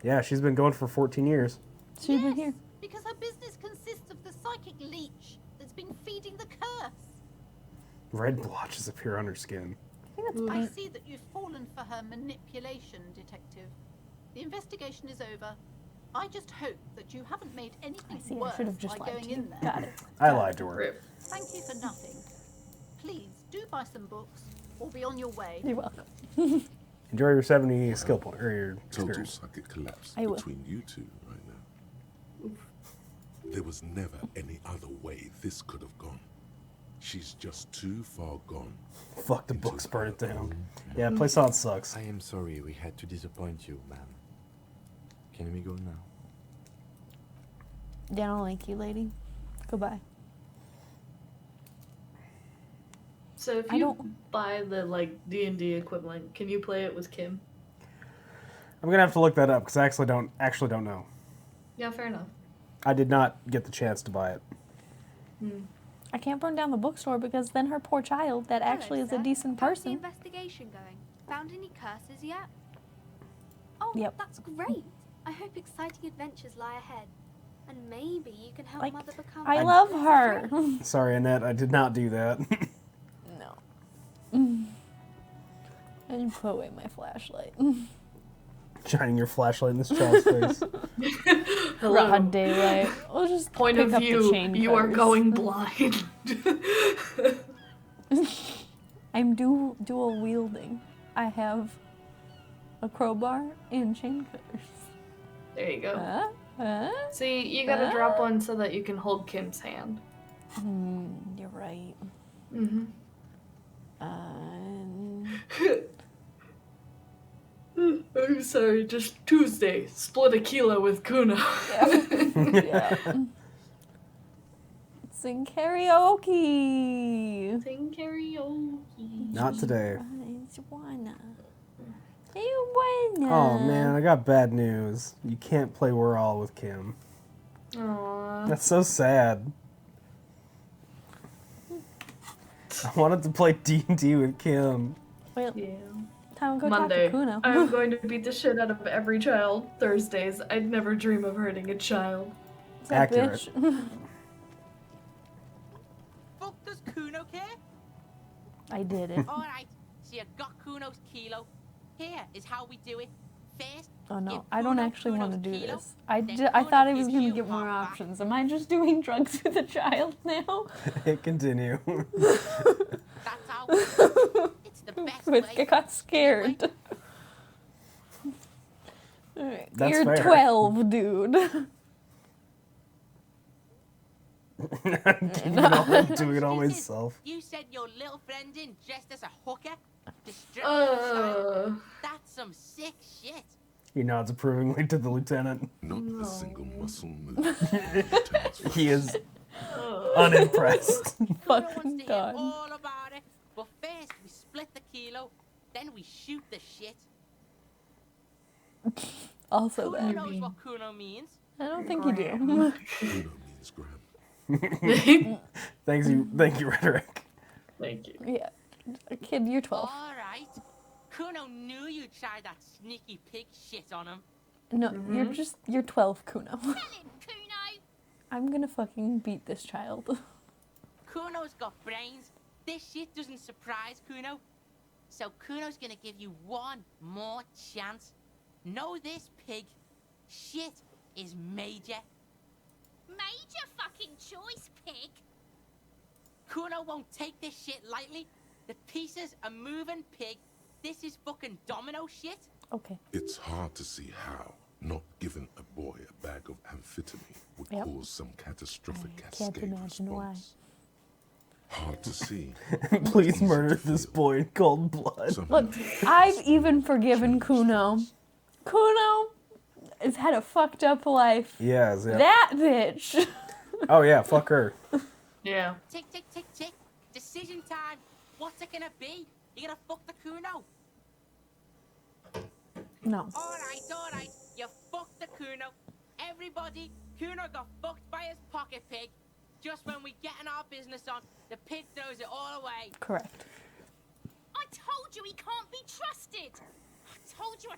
Yeah, she's been going for 14 years. She's been Yes, here. because her business consists of the psychic leech that's been feeding the curse. Red blotches appear on her skin. I see that you've fallen for her manipulation, Detective. The investigation is over. I just hope that you haven't made anything See, I worse should have just by lied going to you. in there. Got it. I lied to her. Rip. Thank you for nothing. Please do buy some books or be on your way. You're welcome. Enjoy your 70 skill point or your Total experience. psychic collapse I will. between you two right now. There was never any other way this could have gone. She's just too far gone. Fuck the books, burn it down. Yeah, Plaisance sucks. I am sorry we had to disappoint you, ma'am. Can we go now? Yeah, I don't like you, lady. Goodbye. So if I you don't- buy the like D&D equivalent, can you play it with Kim? I'm gonna have to look that up because I actually don't know. Yeah, fair enough. I did not get the chance to buy it. I can't burn down the bookstore because then her poor child, that actually is a decent How's the person. investigation going? Found any curses yet? Oh, Yep. that's great. I hope exciting adventures lie ahead. And maybe you can help Like, Mother become... I love her. Sorry, Annette, I did not do that. No. I didn't put away my flashlight. Shining your flashlight in this child's face. Hello. Broad daylight. We'll just Point pick of up the view, chain you are cutters. going blind. I'm dual wielding. I have a crowbar and chain cutters. There you go. Huh? See, you gotta drop one so that you can hold Kim's hand. You're right. Mm-hmm. I'm sorry, just Tuesday. Split a kilo with Kuna. Yeah. Sing karaoke. Sing karaoke. Not today. Oh Oh man, I got bad news. You can't play We're All with Kim. Aww. That's so sad. I wanted to play D&D with Kim. Well, Yeah. time to go Monday. talk to Kuno. I'm going to beat the shit out of every child. Thursdays. I'd never dream of hurting a child. What's up, Accurate. bitch? Fuck does Kuno care? I did it. Alright, so you got Kuno's kilo. Here is how we do it. First, Oh give no, I don't Kuno actually want to Kuno's do kilo, this. then I Kuno thought I was gives going to you get more half back. options. Am I just doing drugs with a child now? Continue. That's how we do it. It's the best I way. got scared. Alright, That's you're fair. 12, dude. doing it all Jesus, myself. You sent your little friend in dressed as a hooker? Distracting the child? That's some sick shit. He nods approvingly to the lieutenant. Not a single muscle moved. He is unimpressed. Kuno Fucking wants to hear done. all about it. But first, we split the kilo, then we shoot the shit. Also Kuno that. knows what Kuno means. I don't think you do. Kuno means gram. Thank you, Rhetoric. Thank you. Yeah. Kid, you're 12. Alright. Kuno knew you'd try that sneaky pig shit on him. No, you're 12, Kuno. Kill him, Kuno! I'm gonna fucking beat this child. Kuno's got brains. This shit doesn't surprise Kuno. So Kuno's gonna give you one more chance. Know this, pig. Shit is major. Major fucking choice, pig! Kuno won't take this shit lightly. The pieces are moving, pig. This is fucking domino shit. Okay. It's hard to see how not giving a boy a bag of amphetamine would Yep. cause some catastrophic I can't cascade imagine why. response. Hard to see. Please Easy murder to this feel. boy in cold blood. Somehow Look, I've even forgiven Kuno. Kuno has had a fucked up life. Yes, yeah. That bitch. Oh yeah, fuck her. Yeah. Tick, tick, tick, tick. Decision time. What's it gonna be? You gonna fuck the Kuno? No. Alright. You fucked the Kuno. Everybody, Kuno got fucked by his pocket pig. Just when we getting our business on, the pig throws it all away. Correct. I told you he can't be trusted! I told you.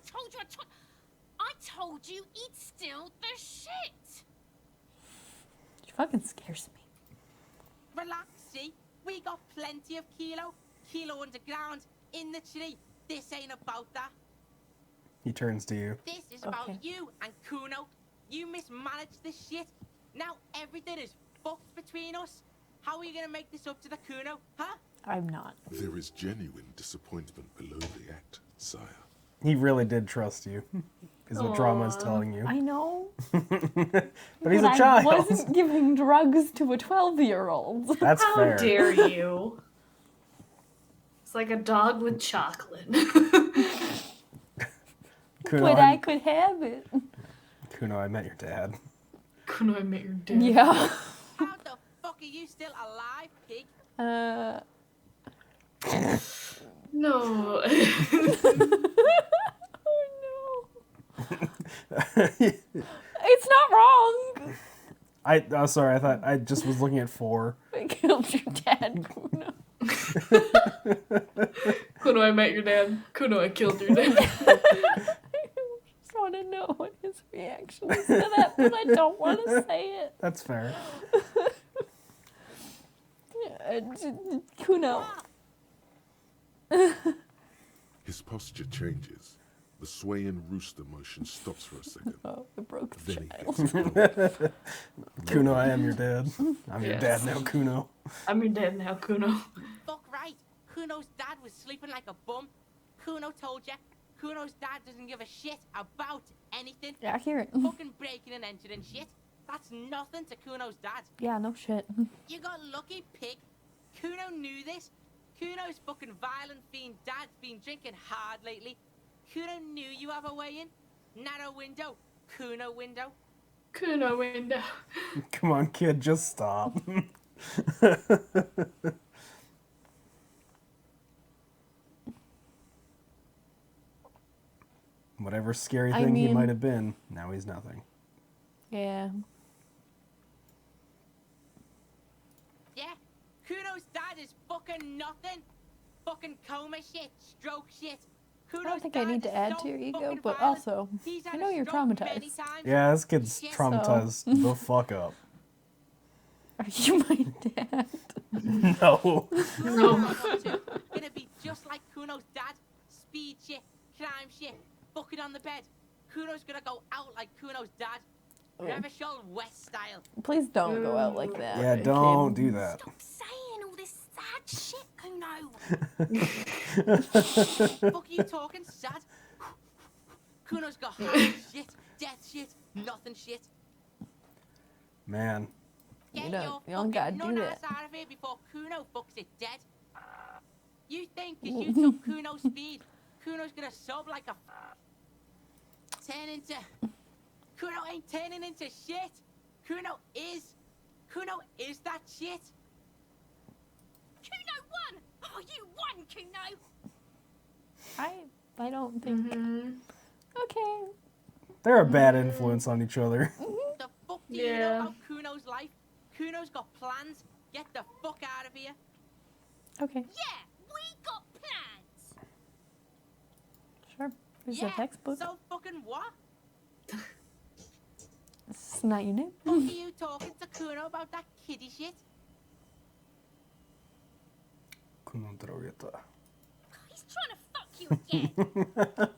I told you he'd steal the shit! She fucking scares me. Relax, see? We got plenty of kilo. Kilo underground. in the tree. This ain't about that. He turns to you. This is about Okay. you and Kuno. You mismanaged this shit. Now everything is fucked between us. How are you gonna make this up to the Kuno, huh? I'm not. There is genuine disappointment below the act, sire. He really did trust you, is what drama is telling you. I know. But he's a I child. wasn't giving drugs to a 12-year-old. That's How fair. dare you? It's like a dog with chocolate. Kuno, But I could have it. Kuno, I met your dad. Couldn't I met your dad? Yeah. How the fuck are you still alive, pig? No. Oh no. It's not wrong. Oh, sorry, I thought I just was looking at 4. I killed your dad, Kuno. Kuno, I met your dad. Kuno, I killed your dad. I just want to know what his reaction is to that, but I don't want to say it. That's fair. Kuno. His posture changes. The swaying rooster motion stops for a second. Oh, I broke the Then he child. gets it. Kuno, I am your dad. I'm your Yes. dad now, Kuno. I'm your dad now, Kuno. Fuck right. Kuno's dad was sleeping like a bum. Kuno told ya. Kuno's dad doesn't give a shit about anything. Accurate. Fucking breaking and entering shit. That's nothing to Kuno's dad. Yeah, no shit. You got lucky, pig. Kuno knew this. Kuno's fucking violent fiend dad's been drinking hard lately. Kuno knew you have a way in. Narrow window. Kuno window. Kuno window. Come on, kid, just stop. Whatever scary I thing he mean- might have been, now he's nothing. Yeah. Yeah? Kuno's dad is fucking nothing. Fucking coma shit. Stroke shit. I don't think I need to add to your ego, but violent. also, He's I had know a you're stroke many traumatized. times. Yeah, this kid's Shit. traumatized the fuck up. Are you my dad? No. No. Gonna be just like Kuno's dad. Speed shit, crime shit, fucking on the bed. Kuno's gonna go out like Kuno's dad. Revachol West style. Please don't go out like that. Yeah, don't do that. Stop saying all this sad shit, Kuno. Fuck are you talking, sad? Kuno's got hard shit, death shit, nothing shit. Man. Get You don't- your you don't gotta fucking do nut ass that. out of here before Kuno fucks it dead. You think 'cause you took Kuno's speed, Kuno's gonna sub like a turn into... Kuno ain't turning into shit. Kuno is that shit. Kuno won! Oh, you won, Kuno! I don't think. Okay. They're a bad influence on each other. The fuck do you know Yeah. about Kuno's life? Kuno's got plans. Get the fuck out of here. Okay. Yeah, we got plans! Sure. There's Yeah, a textbook. so fucking what? It's not your name. Fuck are you talking to Kuno about that kiddie shit? Kuno drogieta. He's trying to fuck you again.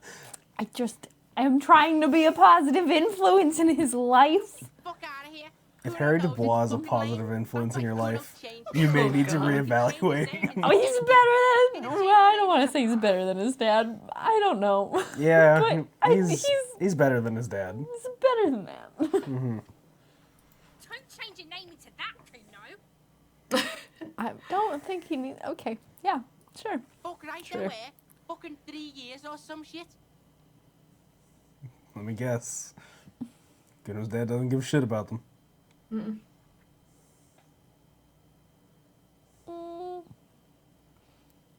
I am trying to be a positive influence in his life. Fuck out of here. If Kuno Harry knows Dubois is it's a fucking positive lame. influence in That's your why Kuno life, changed you may Oh, need to God. reevaluate. Oh, he's better than. Well, I don't want to say he's better than his dad. I don't know. Yeah, But he's better than his dad. He's better than that. Don't change your name into that, Kuno. I don't think he needs. Okay. Yeah. Sure. Fuck right Sure. there, where? Fucking 3 years or some shit. Let me guess. Kuno's dad doesn't give a shit about them. Mm,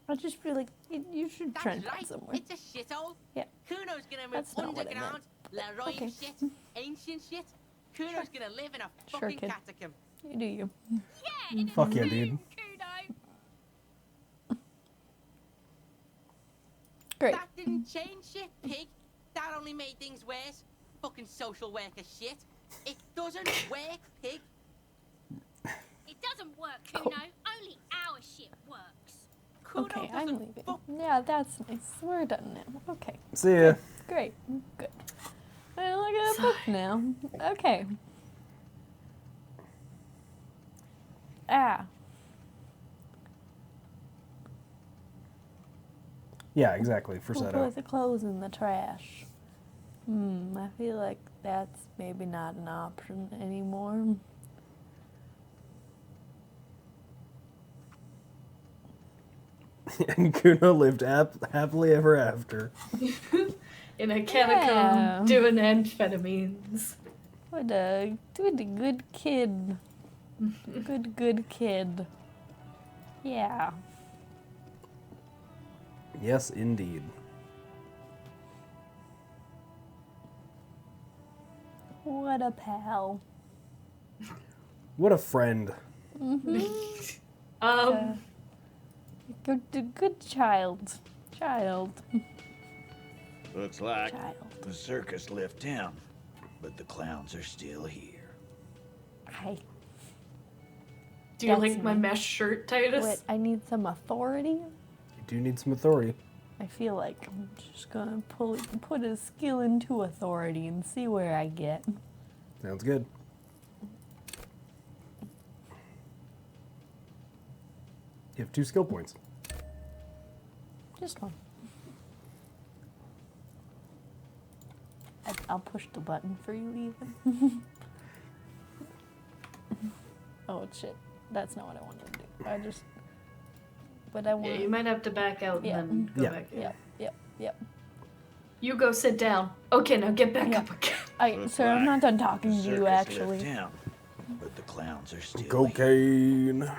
I just feel like you should That's try and right. find somewhere. It's a shithole. Yeah. Kuno's gonna move That's not what I underground, Leroy Okay. shit, ancient shit. Kuno's gonna live in a Sure, fucking kid. catacomb. You do you. Yeah, in a Fuck yeah, room, dude. Kuno. Great. That didn't change shit, pig. That only made things worse. Fucking social worker shit. It doesn't work, pig. It doesn't work, Kuno. Only our shit works. Kuno Okay, I'm doesn't leaving. fuck. Yeah, that's nice. We're done now. Okay, See ya. great. Good. I look at a book now. Okay. Ah. Yeah, exactly. For We'll setup. put the clothes in the trash. I feel like that's maybe not an option anymore. And Kuno lived happily ever after. In a catacomb, Yeah. doing amphetamines. What a good kid. Good kid. Yeah. Yes, indeed. What a pal. What a friend. Good child. Child. Looks like Child. the circus left town, but the clowns are still here. Do you That's like my me. mesh shirt, Titus? Wait, I need some authority. You do need some authority. I feel like I'm just gonna put a skill into authority and see where I get. Sounds good. You have 2 skill points. Just one. I'll push the button for you even. Oh shit, that's not what I wanted to do. But I want. Yeah, you might have to back out Yeah. and then go Yeah. back in. Yep. You go sit down. Okay, now get back Yeah. up again. Looks Sir, I'm not done talking The to circus you left actually. town, but the clowns are still here. Cocaine.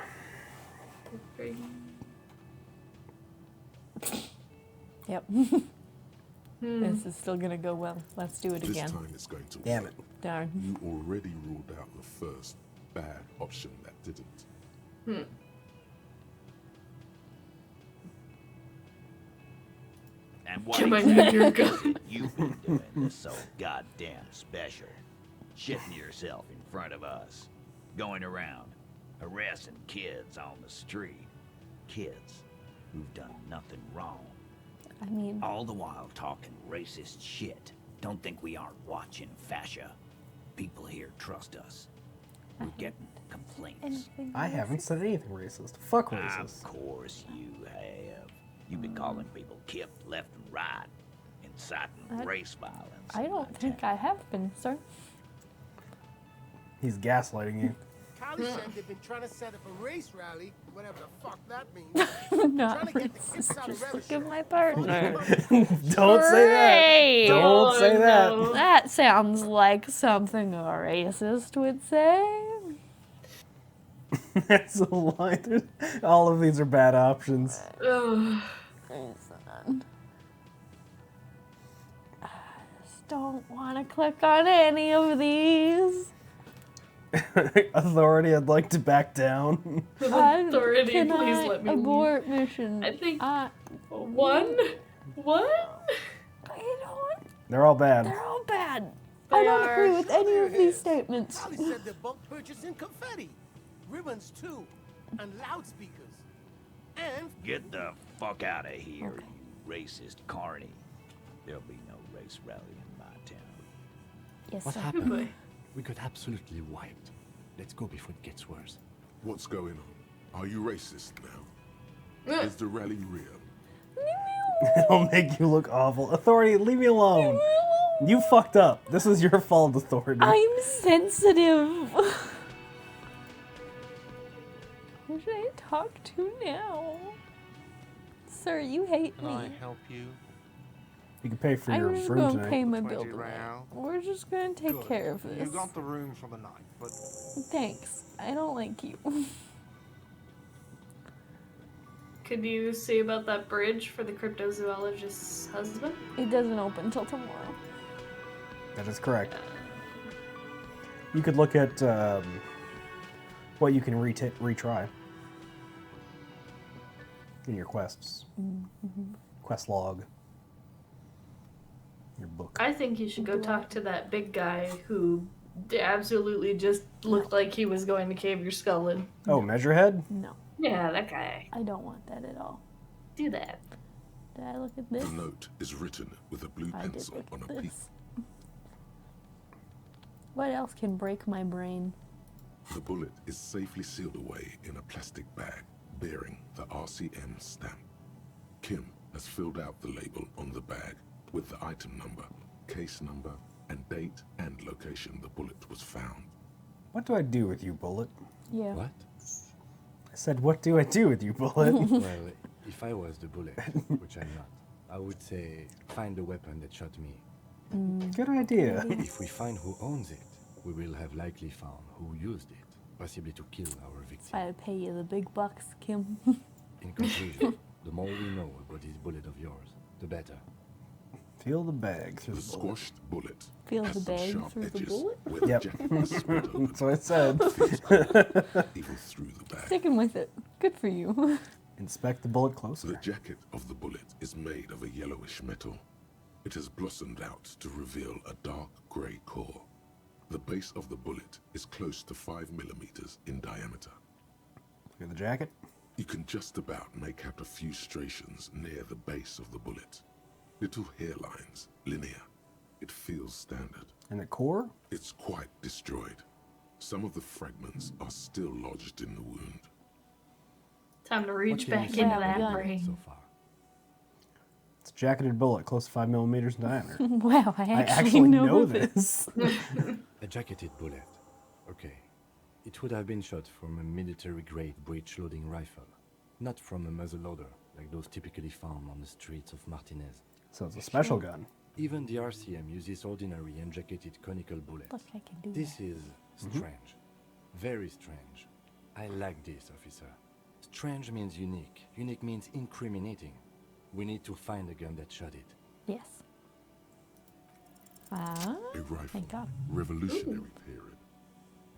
Yep. This is still gonna go well. Let's do it This again. time it's going to Damn work. it. Darn. You already ruled out the first bad option that didn't. And what Get my exactly your is gun. it you've been doing that's so goddamn special? Shitting yourself in front of us. Going around, harassing kids on the street. Kids who've done nothing wrong. I mean, All the while talking racist shit. Don't think we aren't watching, fascia. People here trust us. We're getting complaints. anything. I haven't said anything racist. Fuck Of racist. course you have. You've been calling people kip left and right, inciting race violence. I don't think I have been, sir. He's gaslighting you. Callie said they've been trying to set up a race rally, whatever the fuck that means. Not Trying to get the kids racist. out of Just look relish. at my partner. Don't say that. Great. Don't say that. no. That sounds like something a racist would say. That's a lie. All of these are bad options. Ugh. I just don't want to click on any of these. Authority, I'd like to back down. Authority, Can please I let me leave. abort mission? I think I one. don't. They're all bad. They're all bad. They I don't are. agree with any of these statements. Callie said they're bulk purchasing confetti, ribbons too, and loudspeakers. And Get the fuck out of here, you racist carny. There'll be no race rally in my town. Yes, What sir. happened? boy. We got absolutely wiped. Let's go before it gets worse. What's going on? Are you racist now? Is the rally real? It'll make you look awful. Authority, leave me alone. You fucked up. This is your fault, Authority. I'm sensitive. Who should I talk to now? Sir, you hate Can I me. help you? You can pay for your I'm just room gonna tonight. pay my 20 bill tonight. round. We're just gonna take Good. care of this. You got the room for the night, but Thanks. I don't like you. Could you see about that bridge for the cryptozoologist's husband? It doesn't open till tomorrow. That is correct. You could look at what you can retry in your quests. Quest log. Your book. I think you should go talk to that big guy who absolutely just looked like he was going to cave your skull in. Oh, Measurehead? No, Yeah, that guy. I don't want that at all. Do that. Did I look at this? The note is written with a blue I did pencil look on at a peak. this. What else can break my brain? The bullet is safely sealed away in a plastic bag bearing the RCM stamp. Kim has filled out the label on the bag with the item number, case number, and date and location the bullet was found. What do I do with you, Bullet? Yeah. What? I said, what do I do with you, Bullet? Well, if I was the bullet, which I'm not, I would say find the weapon that shot me. Good idea. If we find who owns it, we will have likely found who used it, possibly to kill our victim. I'll pay you the big bucks, Kim. In conclusion, the more we know about this bullet of yours, the better. Feel the bag through The the bullet. squashed bullet Feel has the some bag sharp through the edges bullet? where the Yep. jacket is split open. That's what I said. Feels cold, even through the bag. Sticking with it. Good for you. Inspect the bullet The closer. jacket of the bullet is made of a yellowish metal. It has blossomed out to reveal a dark grey core. The base of the bullet is close to 5 millimeters in diameter. Look at the jacket. You can just about make out a few striations near the base of the bullet. Little hairlines, linear. It feels standard. And the core? It's quite destroyed. Some of the fragments are still lodged in the wound. Time to reach What can back you say into about that the bullet brain. so far? It's a jacketed bullet, close to 5 millimeters in diameter. Wow, I I actually, actually know this. this. A jacketed bullet. Okay. It would have been shot from a military-grade breech-loading rifle, not from a muzzleloader like those typically found on the streets of Martinez. So it's a special gun. Even the RCM uses ordinary unjacketed conical bullets. Look, I can do This that. is strange. Very strange. I like this, officer. Strange means unique. Unique means incriminating. We need to find the gun that shot it. Yes. Ah, A rifle, thank God. Revolutionary period.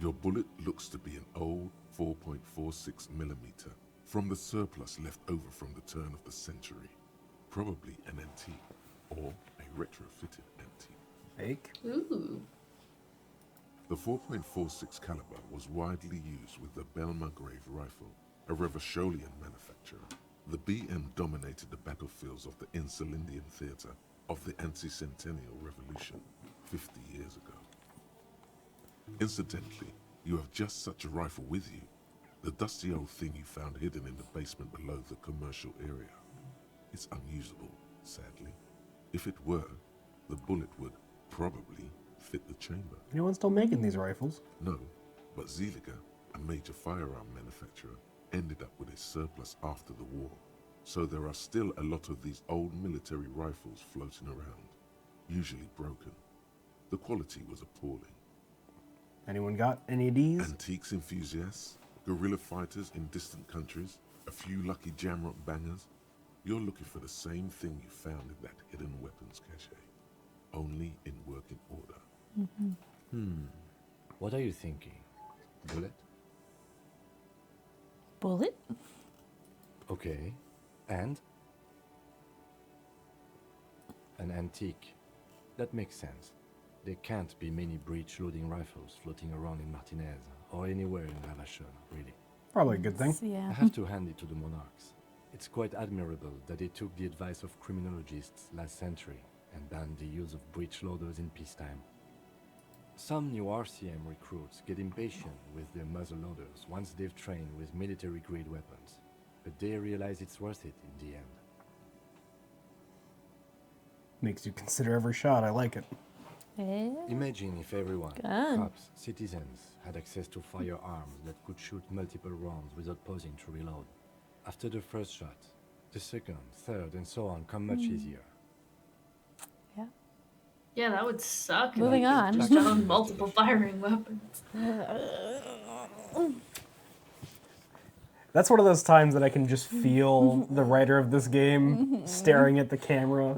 Your bullet looks to be an old 4.46 millimeter from the surplus left over from the turn of the century. Probably an antique or a retrofitted antique. Fake. Ooh. The 4.46 caliber was widely used with the Belma-Grave rifle, a Revacholian manufacturer. The BM dominated the battlefields of the Insulindian theater of the anti-centennial revolution 50 years ago. Incidentally, you have just such a rifle with you. The dusty old thing you found hidden in the basement below the commercial area. It's unusable, sadly. If it were, the bullet would probably fit the chamber. Anyone still making these rifles? No, but Zeliger, a major firearm manufacturer, ended up with a surplus after the war. So there are still a lot of these old military rifles floating around, usually broken. The quality was appalling. Anyone got any of these? Antiques enthusiasts, guerrilla fighters in distant countries, a few lucky jamrock bangers. You're looking for the same thing you found in that hidden weapons cache, only in working order. What are you thinking? Bullet? Bullet? Okay. And? An antique. That makes sense. There can't be many breech-loading rifles floating around in Martinez or anywhere in Ravachon, really. Probably a good thing. I Yeah. have to hand it to the monarchs. It's quite admirable that they took the advice of criminologists last century and banned the use of breech loaders in peacetime. Some new RCM recruits get impatient with their muzzle loaders once they've trained with military-grade weapons, but they realize it's worth it in the end. Makes you consider every shot. I like it. Yeah. Imagine if everyone, Gun. cops, citizens, had access to firearms that could shoot multiple rounds without pausing to reload. After the first shot, the second, third, and so on come much easier. Yeah. Yeah, that would suck. Moving if you on. Just own multiple firing weapons. That's one of those times that I can just feel the writer of this game staring at the camera.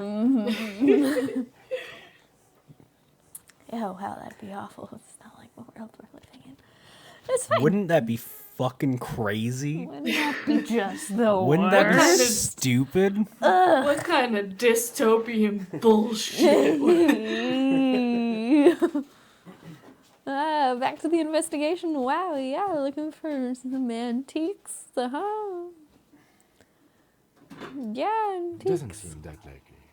Oh, wow, that'd be awful. It's not like the world we're living in. It's fine. Wouldn't that be fucking crazy? Wouldn't that be just the Wouldn't that be worst? stupid? What kind of dystopian bullshit? Back to the investigation. Wow, yeah, looking for some antiques. Yeah, Doesn't seem that likely,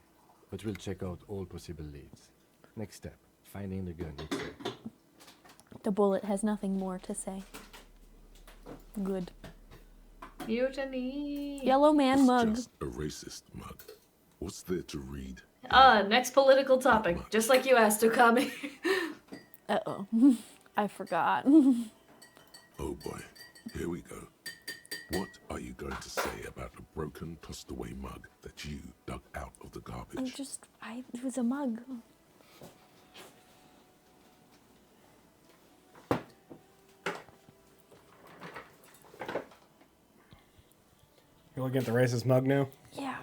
but we'll check out all possible leads. Next step, finding the gun itself. the bullet has nothing more to say. Good. Mutiny. Yellow man It's mug. just a racist mug. What's there to read? Next political topic. Just like you asked, Okami. Uh-oh. I forgot. Oh boy, here we go. What are you going to say about a broken, tossed-away mug that you dug out of the garbage? It was a mug. You're looking at the racist mug now? Yeah.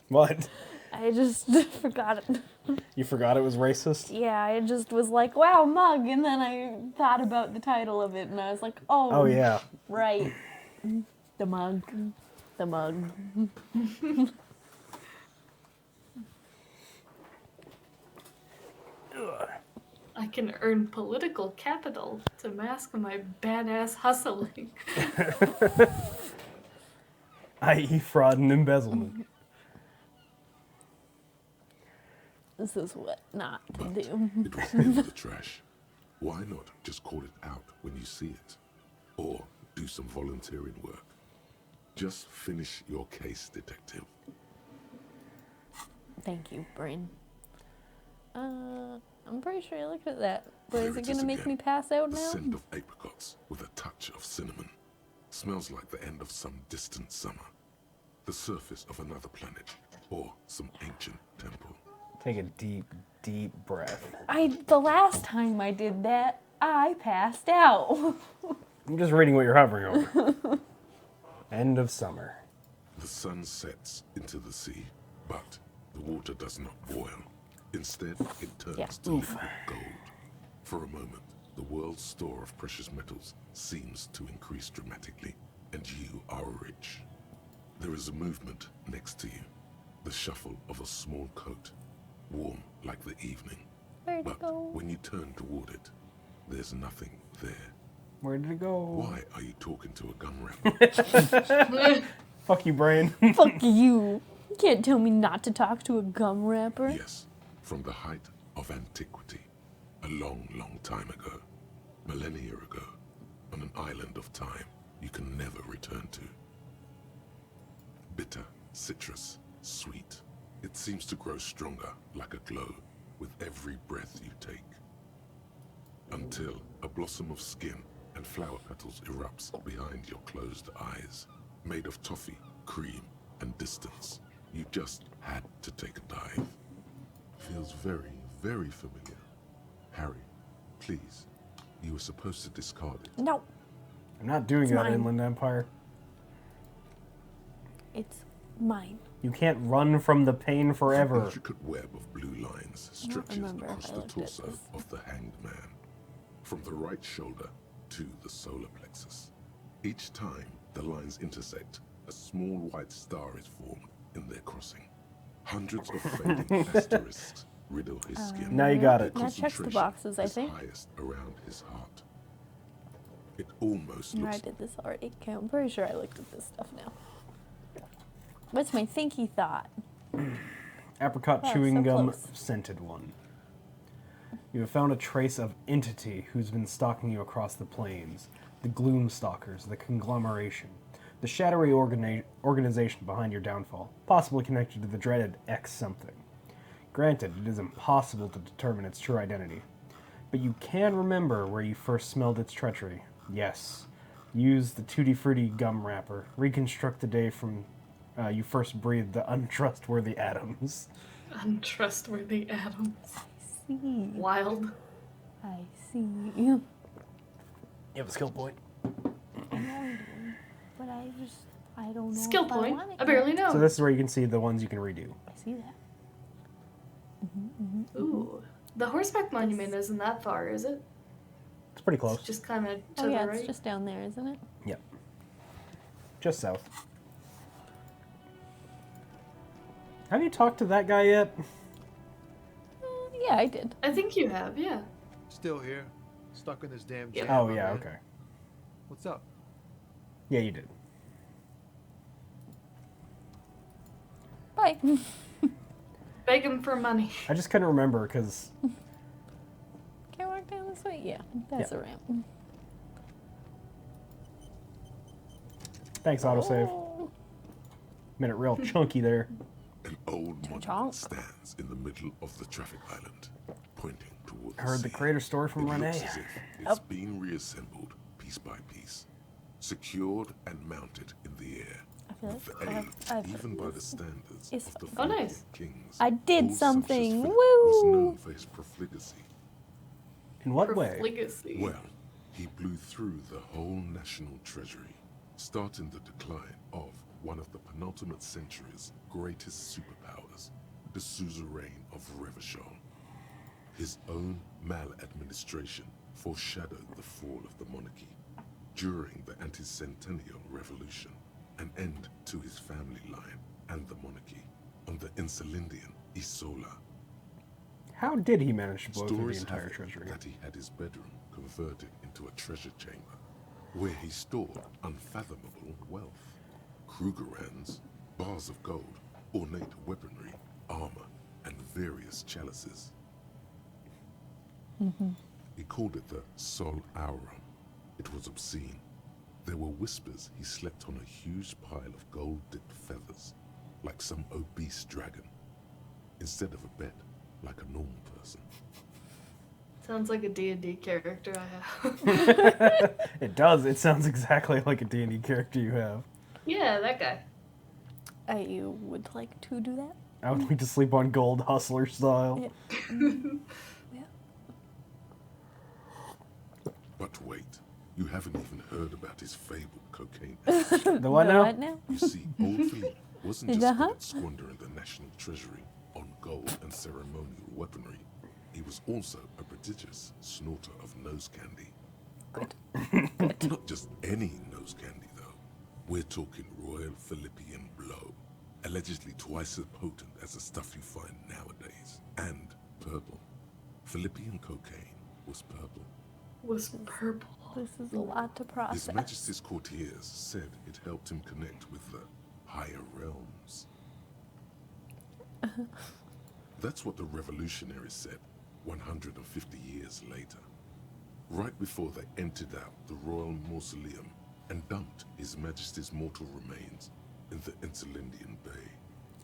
What? I just forgot it. You forgot it was racist? Yeah, I just was like, wow, mug. And then I thought about the title of it and I was like, oh. Oh, yeah. Right. The mug. The mug. I can earn political capital to mask my badass hustling. I.e. fraud and embezzlement. This is what not to But do. it was in the trash. Why not just call it out when you see it? Or do some volunteering work? Just finish your case, detective. Thank you, brain. I'm pretty sure I looked at that. But There is it it gonna is make again. me pass out The now? scent of apricots with a touch of cinnamon. Smells like the end of some distant summer. The surface of another planet. Or some ancient temple. Take a deep, deep breath. The last time I did that, I passed out. I'm just reading what you're hovering over. End of summer. The sun sets into the sea, but the water does not boil. Instead, it turns to liquid gold. For a moment, the world's store of precious metals seems to increase dramatically, and you are rich. There is a movement next to you, the shuffle of a small coat, warm like the evening. Where'd it But go? when you turn toward it, there's nothing there. Where did it go? Why are you talking to a gum wrapper? Fuck you, brain. Fuck you. You can't tell me not to talk to a gum wrapper. Yes, from the height of antiquity, a long, long time ago, millennia ago, on an island of time you can never return to. Bitter, citrus, sweet. It seems to grow stronger like a glow with every breath you take. Until a blossom of skin and flower petals erupts behind your closed eyes. Made of toffee, cream, and distance. You just had to take a dive. Feels very, very familiar. Harry, please. You were supposed to discard it. No, I'm not doing It's that, mine. Inland Empire. it's mine. You can't run from the pain An forever. intricate web of blue lines stretches remember if across I the looked at torso this. of the hanged man, from the right shoulder to the solar plexus. Each time the lines intersect, a small white star is formed in their crossing. Hundreds of fading asterisks riddle his skin. Now you got Their it. That checks the concentration boxes, I is think. highest around his heart. It almost No, I looks did this already. Okay, I'm pretty sure I looked at this stuff now. What's my thinky thought? Apricot Oh, chewing so gum, close. scented one. You have found a trace of entity who's been stalking you across the plains. The Gloomstalkers, the conglomeration. The shadowy organization behind your downfall, possibly connected to the dreaded X something. Granted, it is impossible to determine its true identity, but you can remember where you first smelled its treachery. Yes. Use the Tutti Frutti gum wrapper. Reconstruct the day from you first breathed the untrustworthy atoms. Untrustworthy atoms. See, Wild. I see. You have a skill point. I know I do, but I don't know. Skill if point. want it I barely yet. know. So this is where you can see the ones you can redo. I see that. Ooh. The horseback monument isn't that far, is it? It's pretty close. It's just kind of to Oh yeah, the right. it's just down there, isn't it? Yep. Just south. Have you talked to that guy yet? Yeah, I did. I think you have, yeah. Still here, stuck in this damn Yep. jam. Oh my yeah, man. okay. What's up? Yeah, you did. boy. Beg him for money. I just couldn't remember because Can I walk down this way? Yeah, that's Yeah. a ramp. thanks autosave. Oh. Made it real chunky there. An old monument Chonk. stands in the middle of the traffic island, pointing toward I heard the sea. crater story from It Renee. looks as if it's been reassembled piece by piece, secured and mounted in the air. I feel With like the aid, I've even heard by the this. standards It's- of the Oh, Phoenician nice. kings. I did old something. sumptuous Philip was Woo! known for his profligacy. In what way? Profligacy. Well, he blew through the whole national treasury, starting the decline of one of the penultimate century's greatest superpowers, the suzerain of Revachol. His own maladministration foreshadowed the fall of the monarchy. During the anti-centennial revolution, an end to his family line and the monarchy on the Insulindian Isola. How did he manage to blow through the Stories entire have it treasury? that he had his bedroom converted into a treasure chamber, where he stored unfathomable wealth. Krugerrands, bars of gold, ornate weaponry, armor, and various chalices. He called it the Sol Aurum. It was obscene. There were whispers he slept on a huge pile of gold-dipped feathers, like some obese dragon, instead of a bed, like a normal person. Sounds like a D&D character I have. It does. It sounds exactly like a D&D character you have. Yeah, that guy. I would like to do that. I would like to sleep on gold hustler style. Yeah. Yeah. But wait, you haven't even heard about his fabled cocaine. The what now? What now? You see, old Philippe wasn't just Uh-huh. good at squandering the national treasury on gold and ceremonial weaponry. He was also a prodigious snorter of nose candy. Good. Not just any nose candy, though. We're talking Royal Philippian Blow, allegedly twice as potent as the stuff you find nowadays, and purple. Philippian cocaine was purple. Was purple. This is a lot to His process. Majesty's courtiers said it helped him connect with the higher realms. That's what the revolutionaries said 150 years later, right before they emptied out the royal mausoleum and dumped His Majesty's mortal remains in the Insulindian Bay.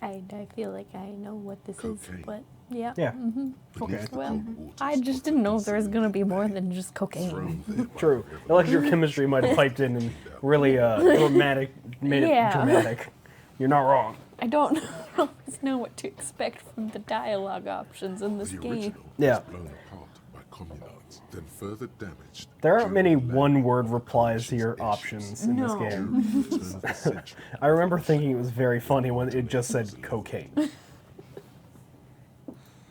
I feel like I know what this Cocaine. is, but yeah. Yeah. Beneath Okay. the Well, cold waters I just of the didn't know if there was gonna be Insulindian more Bay, than just cocaine. thrown there by True. the Electrochemistry might have piped in and really dramatic, made Yeah. it dramatic. You're not wrong. I don't always know what to expect from the dialogue options in this The game. original Yeah. was blown apart by communards, then further damaged. There aren't many during the one-word Land replies to your Commission's options in this No. game. During the turn of the century, I remember thinking it was very funny when it just said cocaine.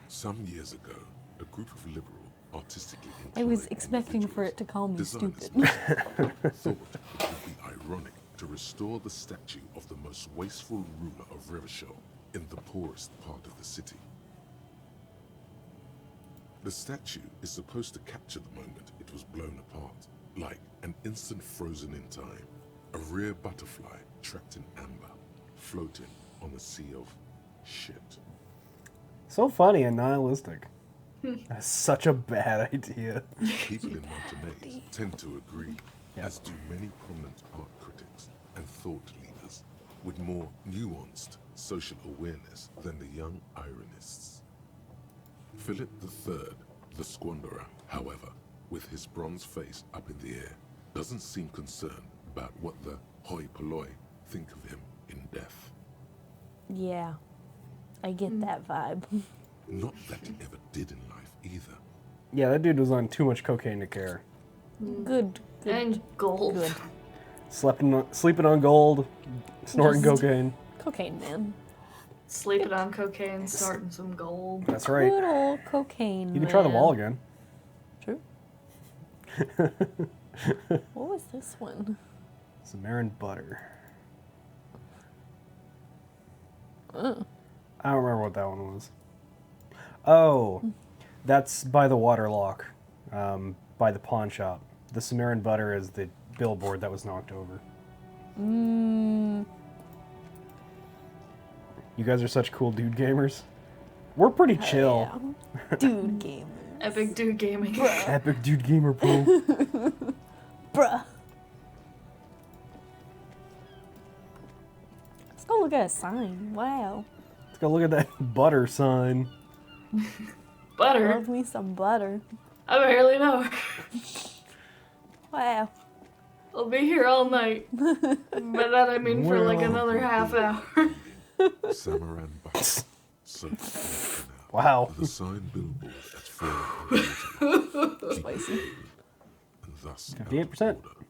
some years ago, a group of liberal, artistically I was inclined expecting for it to call me designers stupid. thought it would be ironic to restore the statue of the most wasteful ruler of Revachol in the poorest part of the city. The statue is supposed to capture the moment it was blown apart, like an instant frozen in time, a rare butterfly trapped in amber, floating on a sea of shit. So funny and nihilistic. That's such a bad idea. People in Montenegro tend to agree, as do many prominent art critics and thought leaders with more nuanced social awareness than the young ironists. Philip III, the Squanderer, however, with his bronze face up in the air, doesn't seem concerned about what the hoi polloi think of him in death. Yeah, I get that vibe. Not that he ever did in life either. Yeah, that dude was on too much cocaine to care. Good. Good. And gold. Good. Sleeping on gold, snorting Just- cocaine. Cocaine man. Sleeping on cocaine, snorting some gold. That's right. Good old cocaine You can try the man. wall again. True. What was this one? Samarin butter. Oh. I don't remember what that one was. Oh, that's by the water lock, by the pawn shop. The Samarin butter is the billboard that was knocked over. Mm, You You guys are such cool dude gamers. We're pretty chill. Yeah. Dude gamer. Epic dude gaming. Epic dude gamer, bro. Bruh. Let's go look at a sign. Wow. Let's go look at that butter sign. Butter. Love me some butter. I barely know. Wow. I'll be here all night. But that I mean for like another half hour. Samaran Bucks. Search for now. Wow. The sign billboard at 4 Spicy. and thus 58%. out of order.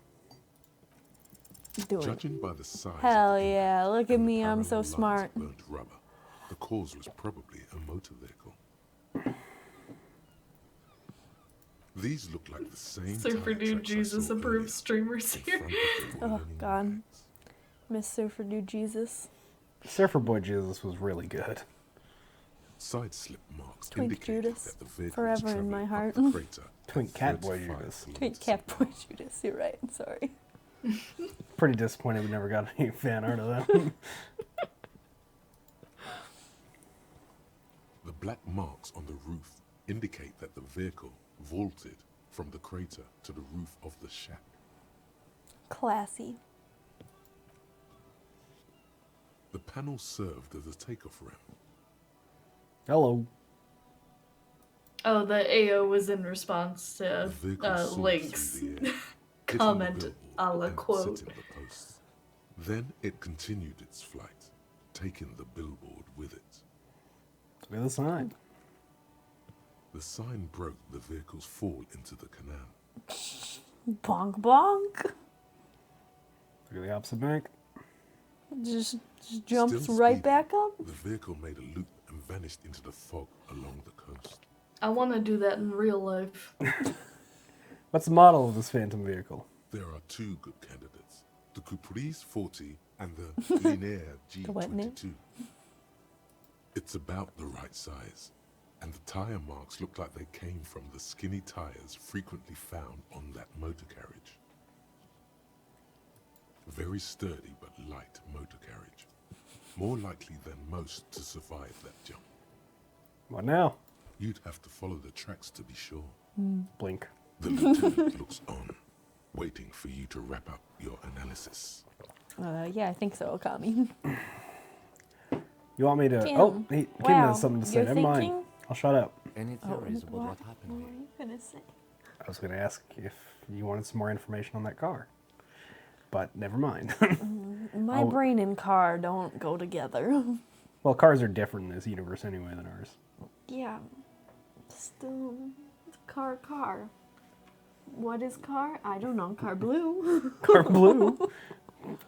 Do it. Judging by the size Hell of the yeah, look at and the me, I'm so parallel lines smart. of burnt rubber, the cause was probably a motor vehicle. These look like the same Surfer tire Dude tracks I Jesus saw approved earlier. streamers In here. front of the Oh, whirling God. lights. Miss Surfer Dude Jesus. Surfer Boy Jesus was really good. Side slip marks Twink indicated Judas, that the vehicle forever was in my traveling heart. up the crater Twink at Cat Boy 35 Judas. Twink kilometers Cat an Boy hour. Judas, you're right, sorry. Pretty disappointed we never got any fan art of them. The black marks on the roof indicate that the vehicle vaulted from the crater to the roof of the shack. Classy. The panel served as a takeoff ramp. Hello. Oh, the AO was in response The to vehicle soared Link's through the air, hitting the comment billboard a la and quote. hitting the posts. Then it continued its flight, taking the billboard with it. Look at the sign. The sign broke the vehicle's fall into the canal. Bonk bonk. Look at the opposite bank. Just jumps Still right speeding, back up. The vehicle made a loop and vanished into the fog along the coast. I want to do that in real life. What's the model of this phantom vehicle? There are two good candidates, the Caprice 40 and the Linear The what name? G22. It's about the right size, and the tire marks look like they came from the skinny tires frequently found on that motor carriage. Very sturdy but light motor carriage. More likely than most to survive that jump. What now? You'd have to follow the tracks to be sure. Blink. The lieutenant looks on, waiting for you to wrap up your analysis. Yeah, I think so, Okami. You want me to... Kim. Oh, Kim Wow, has something to say. you're Never mind. thinking? I'll shut up. Any theories about what happened What here? were you gonna say? I was going to ask if you wanted some more information on that car. But never mind. My brain and car don't go together. Well, cars are different in this universe anyway than ours. Yeah. Still, car. What is car? I don't know. Car blue. Car blue.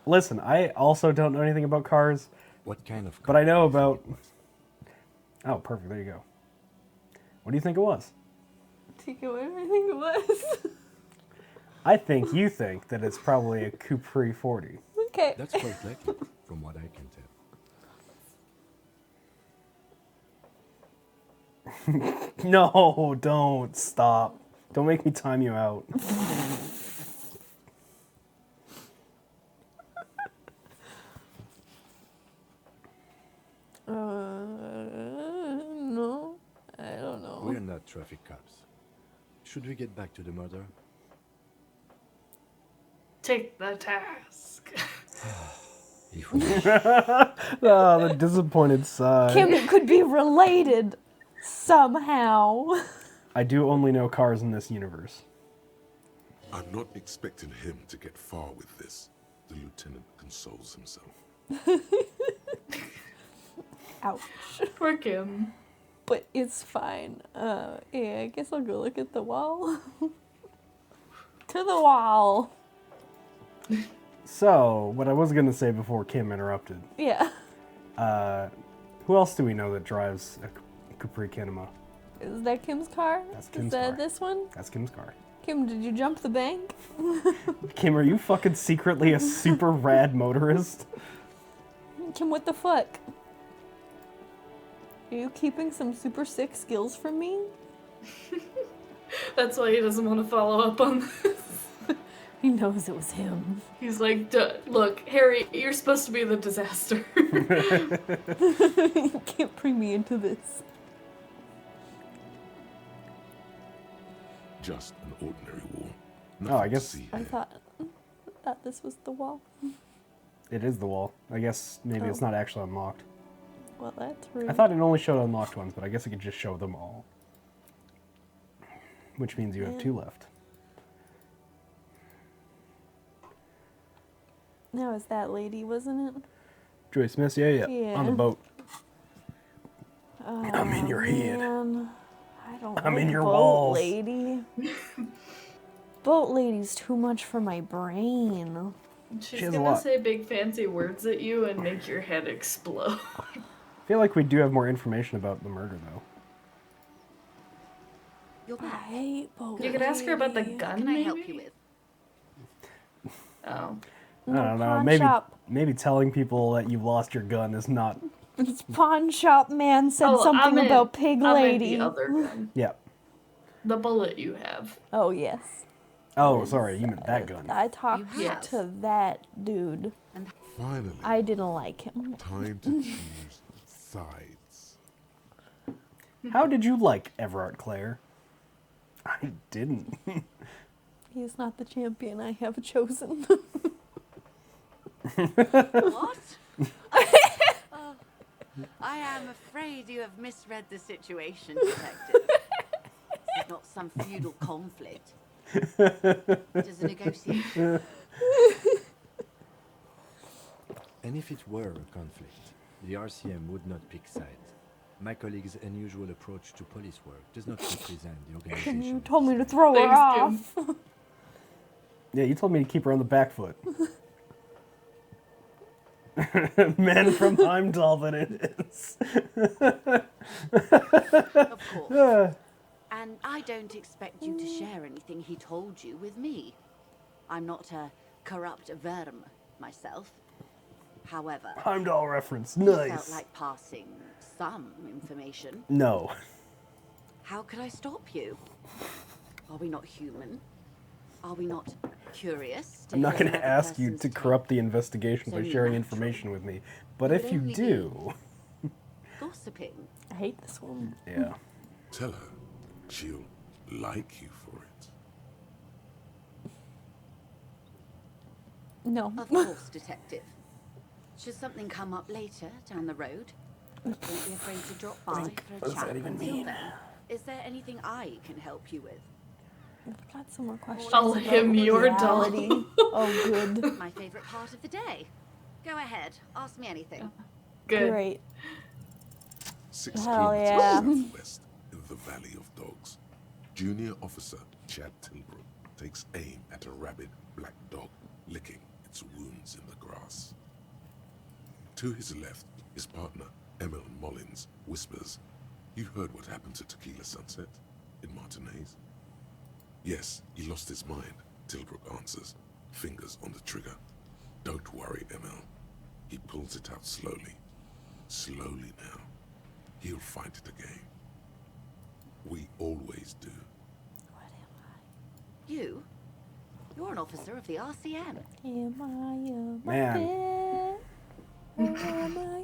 Listen, I also don't know anything about cars, What kind of but I know about... Oh, perfect. There you go. What do you think it was? Take it where I think it was. I think you think that it's probably a Capri 40. Okay. That's quite likely, from what I can tell. No, don't. Stop. Don't make me time you out. No. I don't know. We're not traffic cops. Should we get back to the murder? Take the task. If we Oh, the disappointed sigh. Kim, it could be related somehow. I do only know cars in this universe. I'm not expecting him to get far with this, the lieutenant consoles himself. Ouch. Poor Kim. But it's fine. Yeah, I guess I'll go look at the wall. To the wall. So, what I was going to say before Kim interrupted, Yeah. who else do we know that drives a Capri Kinema? Is that Kim's car? That's Kim's Is that car. this one? That's Kim's car. Kim, did you jump the bank? Kim, are you fucking secretly a super rad motorist? Kim, what the fuck? Are you keeping some super sick skills from me? That's why he doesn't want to follow up on this. He knows it was him. He's like, look, Harry, you're supposed to be the disaster. You can't bring me into this. Just an ordinary wall. Oh, I Nothing to guess- see I here. thought this was the wall. It is the wall. I guess maybe it's not actually unlocked. Well, that's rude. I thought it only showed unlocked ones, but I guess it could just show them all. Which means you have 2 left. That was that lady, wasn't it? Joy Smith, yeah. On the Yeah. boat. Oh, I'm in your head. man. I don't I'm like in your boat walls. lady. Boat lady's too much for my brain. She's has a gonna lot. say big fancy words at you and make your head explode. I feel like we do have more information about the murder, though. You're I back. hate boat You could ask her about the lady. gun, What can I maybe? help you with? Oh. I don't know. pawn Maybe shop. maybe telling people that you've lost your gun is not. It's pawn shop man said Oh, something I meant- about pig I meant lady. the other gun. Yeah. The bullet you have. Oh yes. Oh, sorry. You meant that gun. I talked have. to that dude. Finally, I didn't like him. time to choose sides. How did you like Everard Clare? I didn't. He's not the champion I have chosen. What? Oh, I am afraid you have misread the situation, Detective. This is not some feudal conflict. It is a negotiation. And if it were a conflict, the RCM would not pick sides. My colleague's unusual approach to police work does not represent the organization. You told me to throw her Thanks, off. Yeah, you told me to keep her on the back foot. Man from Heimdall that it is. Of course. And I don't expect you to share anything he told you with me. I'm not a corrupt verm myself. However, Heimdall reference. he felt Nice. like passing some information. No. How could I stop you? Are we not human? Are we not curious? I'm not hear going to another ask you person's to take? corrupt the investigation by only sharing natural. information with me. But It if would you only be- do. Gossiping. I hate this one. Yeah. Tell her she'll like you for it. No. Of course, Detective. Should something come up later down the road, don't be afraid to drop by for a What's chat. that even until mean? then. Is there anything I can help you with? I've got some more questions. I'll about him your doll. reality. Oh, good. My favorite part of the day. Go ahead, ask me anything. Good. Great. 6 Hell kilometers yeah. southwest in the Valley of Dogs, Junior Officer Chad Tilbrook takes aim at a rabid black dog licking its wounds in the grass. To his left, his partner, Emil Mullins, whispers, "You heard what happened to Tequila Sunset in Martinez?" "Yes, he lost his mind," Tilbrook answers, fingers on the trigger. "Don't worry, Emil." He pulls it out slowly. Slowly now. He'll find it again. We always do. You? You're an officer of the RCM. Am I a Man. man? Am I a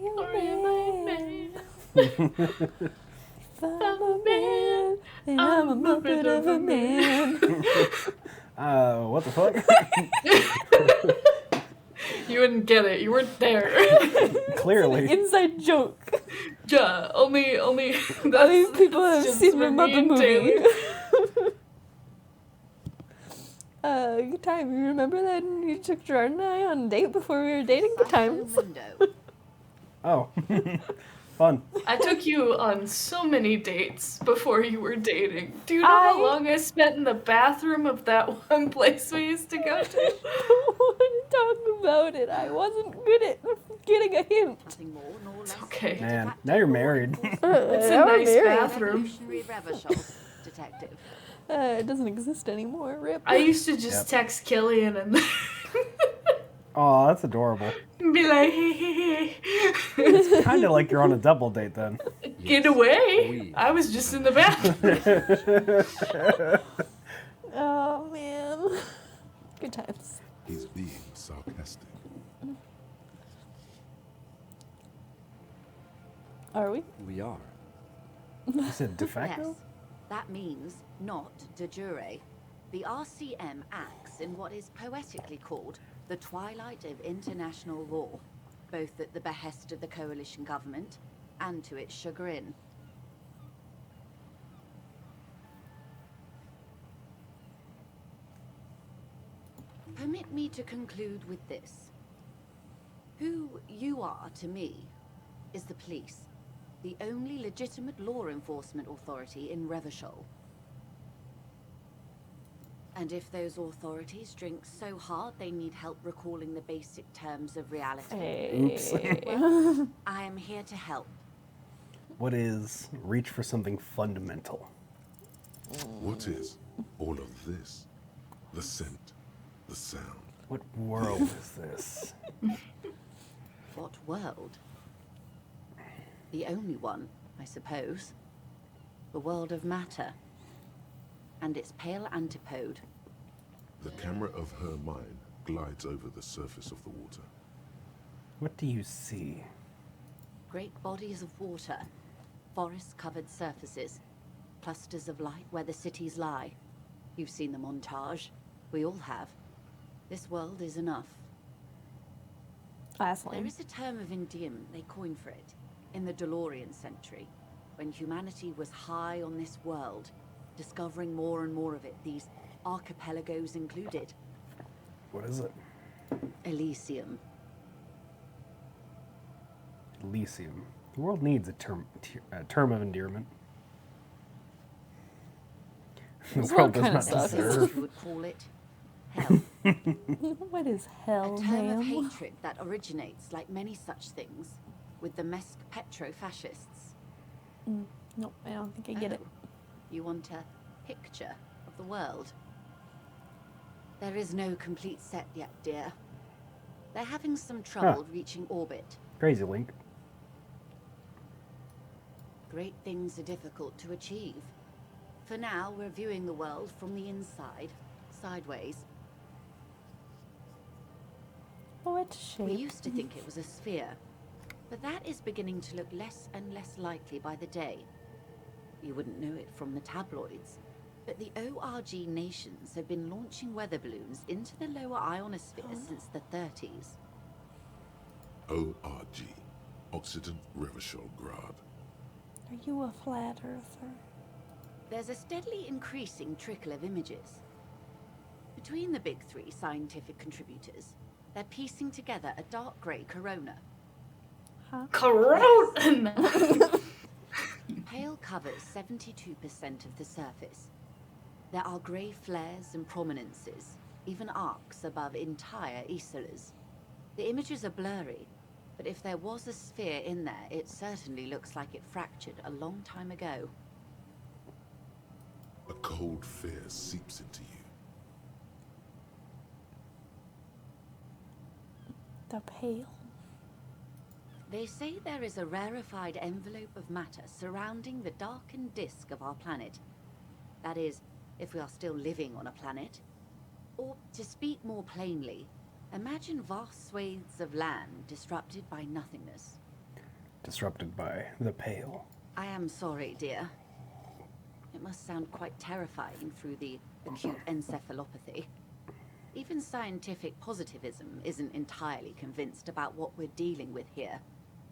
man? If I'm a man, then I'm a muppet of a man. What the fuck? You wouldn't get it. You weren't there. Clearly. Inside joke. Yeah, only Only that's people have just seen the for me Muppet and movie. Taylor. Good time. You remember that you took Jordan and I on a date before we were dating? Good times. Window. Oh. Fun. I took you on so many dates before you were dating. Do you know how long I spent in the bathroom of that one place we used to go to? I don't want to talk about it. I wasn't good at getting a hint. Nothing more nor less. Okay. Man, now you're married. It's a nice bathroom. Revolutionary Revachol, Detective. It doesn't exist anymore. Rip. I used to just Yep. text Killian and Oh, that's adorable. be like, hey, hey, hey. It's kind of like you're on a double date then. Get away. Oui. I was just in the bathroom. Oh man. Good times. He's being sarcastic. Are we? We are. You said de facto? Yes, that means not de jure. The RCM acts in what is poetically called the twilight of international law, both at the behest of the coalition government and to its chagrin. Permit me to conclude with this. Who you are to me is the police, the only legitimate law enforcement authority in Revachol. And if those authorities drink so hard they need help recalling the basic terms of reality, Oops. well, I am here to help. What is reach for something fundamental? What is all of this? The scent, the sound. What world is this? What world? The only one, I suppose. The world of matter. And its pale antipode. The camera of her mind glides over the surface of the water. What do you see? Great bodies of water. Forest-covered surfaces. Clusters of light where the cities lie. You've seen the montage. We all have. This world is enough. There is a term of endearment they coined for it in the DeLorean century, when humanity was high on this world, discovering more and more of it, these archipelagos included. What is it? Elysium. Elysium. The world needs a term of endearment. The This world one does kinda not sucks. deserve. You would call it hell. What is hell, A term of ma'am? hatred that originates, like many such things, with the Mesk petro-fascists. Nope, I don't think I get it. You want a picture of the world? There is no complete set yet, dear. They're having some trouble reaching orbit. Crazy Link. Great things are difficult to achieve. For now, we're viewing the world from the inside, sideways. What shape? We used to think it was a sphere, but that is beginning to look less and less likely by the day. You wouldn't know it from the tabloids, but the ORG nations have been launching weather balloons into the lower ionosphere since the 30s. ORG, Occident Revachol Grad. Are you a flat earther? There's a steadily increasing trickle of images. Between the big three scientific contributors, they're piecing together a dark grey corona. Huh? Corona! Pale covers 72% of the surface. There are grey flares and prominences, even arcs above entire isolas. The images are blurry, but if there was a sphere in there, it certainly looks like it fractured a long time ago. A cold fear seeps into you. The pale. They say there is a rarefied envelope of matter surrounding the darkened disk of our planet. That is, if we are still living on a planet. Or, to speak more plainly, imagine vast swathes of land disrupted by nothingness. Disrupted by the pale. I am sorry, dear. It must sound quite terrifying through the acute encephalopathy. Even scientific positivism isn't entirely convinced about what we're dealing with here.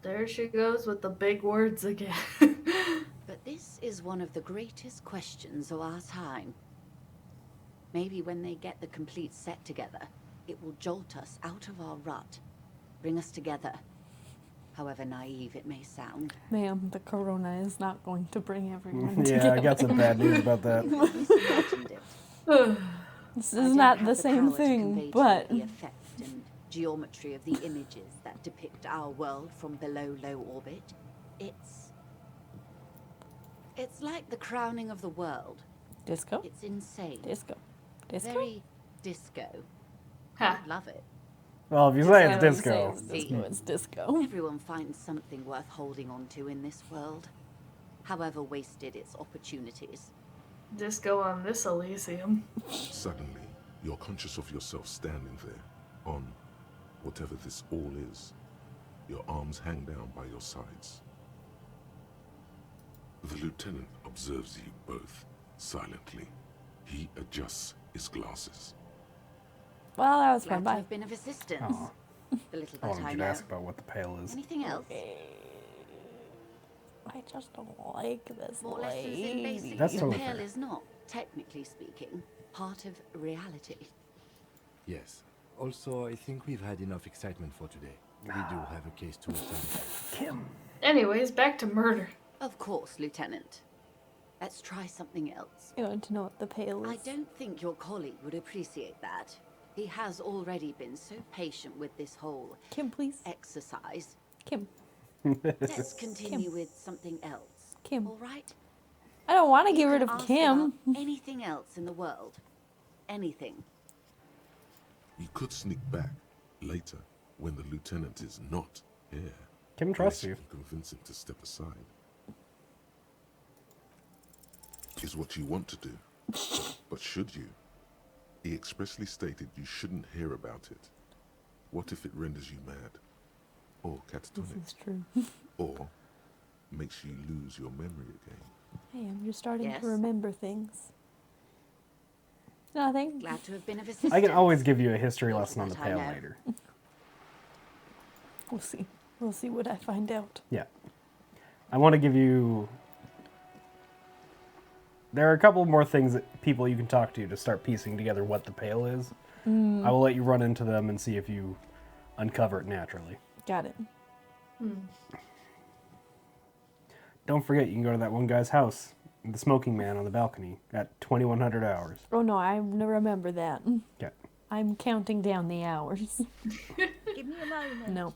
There she goes with the big words again. But this is one of the greatest questions of our time. Maybe when they get the complete set together, it will jolt us out of our rut, bring us together, however naive it may sound. Ma'am, the corona is not going to bring everyone Yeah, together. I got some bad news about that. You imagined it. This I is don't not have the same power to convey thing, to you but the effect and geometry of the images that depict our world from below low orbit. It's like the crowning of the world. disco, It's insane. disco, disco. Very disco. Ha. I love it. Well, if you say I it's would disco. say it's disco. It's disco. Everyone finds something worth holding on to in this world, however wasted its opportunities. Disco on this Elysium. Suddenly, You're conscious of yourself standing there, on whatever this all is. Your arms hang down by your sides. The lieutenant observes you both, silently. He adjusts his glasses. Well, that was Glad fun. to Bye. have been of assistance. Aw. The little I that wanted I you to know. ask about what the pale is. Anything else? I just don't like this More lessons in lady. basic. That's The totally pale fair. is not, technically speaking, part of reality. Yes. Also, I think we've had enough excitement for today. We do have a case to attend. Kim. Anyways, back to murder. Of course, Lieutenant. Let's try something else. You want to know what the pale is? I don't think your colleague would appreciate that. He has already been so patient with this whole Kim, please. exercise. Kim. Let's continue with something else. Kim. All right? I don't want to You get rid can of ask Kim. about anything else in the world. Anything. You could sneak back later when the lieutenant is not here. Kim trusts you. Unless can convince him to step aside. Is what you want to do. But should you? He expressly stated you shouldn't hear about it. What if it renders you mad? Or catatonic? This is true. Or makes you lose your memory again? Hey, I'm just starting Yes? to remember things. Nothing. Glad to have been of assistance. I can always give you a history Little lesson on the that I pale know. later. We'll see. We'll see what I find out. Yeah. I want to give you... There are a couple more things that people you can talk to start piecing together what the pale is. I will let you run into them and see if you uncover it naturally. Got it. Don't forget, you can go to that one guy's house, the smoking man on the balcony, at 2100 hours. Oh no, I remember that. Okay. I'm counting down the hours. Give me a moment. No.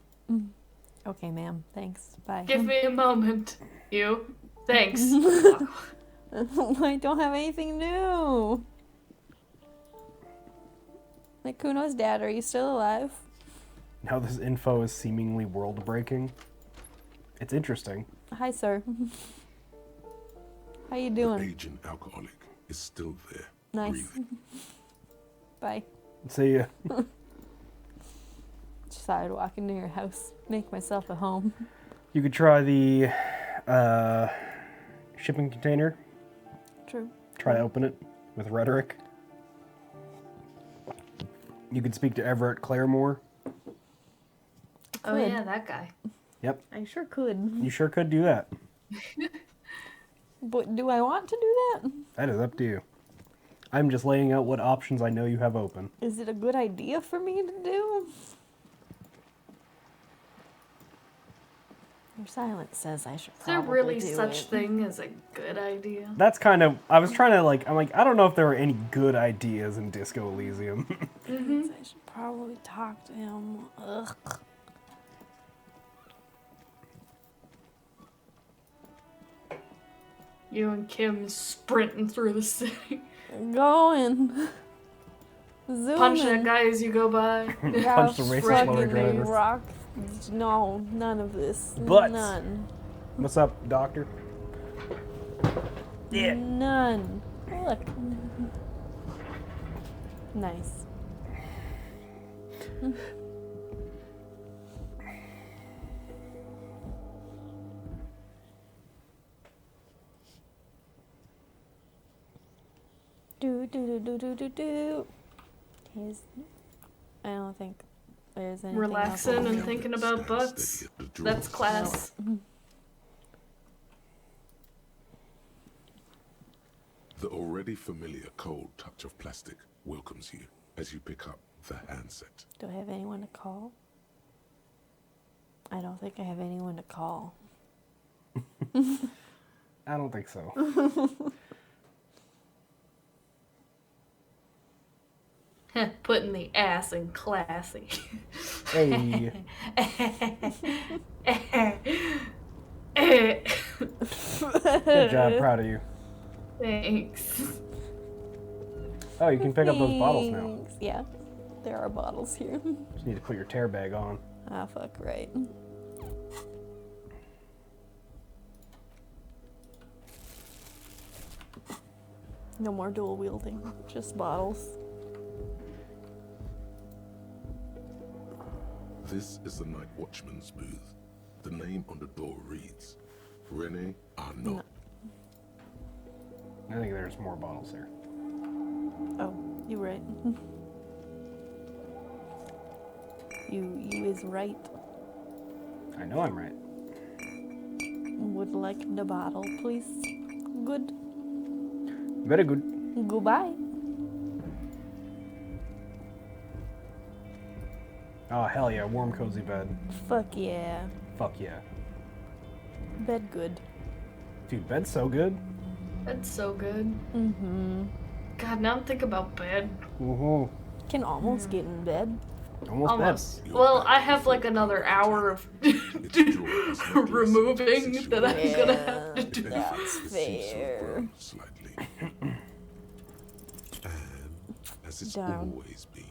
Okay, ma'am. Thanks. Bye. Give me a moment. You. Thanks. I don't have anything new. Like Kuno's dad, are you still alive? Now this info is seemingly world-breaking. It's interesting. Hi, sir. How you The doing? aging alcoholic is still there. Nice. Breathing. Bye. See ya. Just thought I'd walk into your house, make myself at home. You could try the shipping container. True. Try to open it with rhetoric. You could speak to Everett Claremore. Oh yeah, that guy. Yep, I sure could. you sure could do that. But do I want to do that? That is up to you. I'm just laying out what options I know you have open. Is it a good idea for me to do? Your silence says I should Is there probably really do such it. thing as a good idea? That's kind of, I was trying to I'm like, I don't know if there were any good ideas in Disco Elysium. I should probably talk to him. Ugh. You and Kim sprinting through the city. Going. Zooming. Punch that guy as you go by. Yeah, Punch the racist fucking lorry driver. rock. No, none of this. Butts. None. What's up, doctor? Yeah. None. Look. Nice. Do do do do do do do. His. I don't think there's anything Relaxing else. and thinking about Stand butts. steady at the That's drawers. class. The already familiar cold touch of plastic welcomes you as you pick up the handset. Do I have anyone to call? I don't think I have anyone to call. I don't think so. Putting the ass in classy. Hey. Good job, proud of you. Thanks. Oh, you can pick up those bottles now. Thanks. Yeah, there are bottles here. Just need to put your tear bag on. Ah, fuck, right. No more dual wielding, just bottles. This is the night watchman's booth. The name on the door reads, Rene Arnaud. I think there's more bottles there. Oh, you're right. You is right. I know I'm right. Would like the bottle, please. Good. Very good. Goodbye. Oh, hell yeah. Warm, cozy bed. Fuck yeah. Fuck yeah. Bed good. Dude, bed's so good. That's so good. Mm-hmm. God, now I'm thinking about bed. Woohoo. Can almost get in bed. Almost Well, I have like another hour of removing that I'm gonna have to do. That's fair. Slightly. And as it's Down. always been,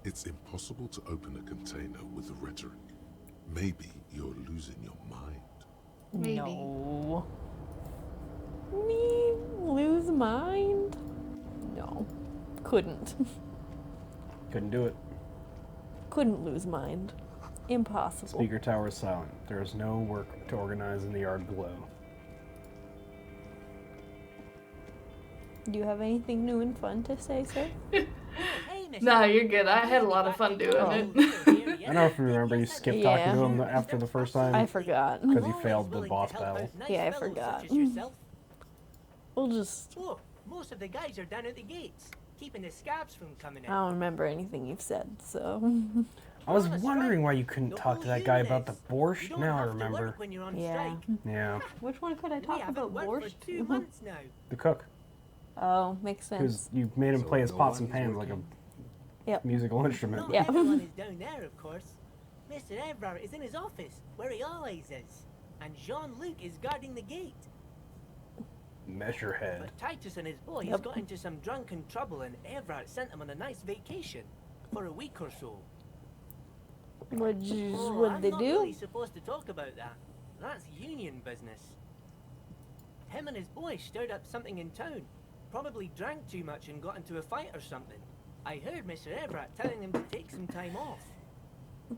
it's impossible to open a container with the rhetoric. Maybe you're losing your mind. Maybe. No. Me lose mind? No. Couldn't. Couldn't do it. Couldn't lose mind. Impossible. Speaker tower is silent. There is no work to organize in the yard below. Do you have anything new and fun to say, sir? Nah, you're good. I had a lot of fun doing it. I don't know if you remember, you skipped talking to him after the first time. I forgot. Because you failed the boss battle. Yeah, I forgot. We'll just... Oh, most of the guys are down at the gates, keeping the scabs from coming I in. don't remember anything you've said, so... I was wondering why you couldn't talk to that guy about the borscht. Now I remember. Yeah. Yeah. Which one could I talk about borscht? For 2 months now. The cook. Oh, makes Because sense. you made him play his pots and pans like a musical instrument. Not everyone is down there, of course. Mr. Everard is in his office, where he always is. And Jean-Luc is guarding the gate. Measurehead. But Titus and his boys got into some drunken trouble and Everard sent them on a nice vacation. For a week or so. What'd I'm they not do? really supposed to talk about that. That's union business. Him and his boys stirred up something in town. Probably drank too much and got into a fight or something. I heard Mr. Everett telling them to take some time off.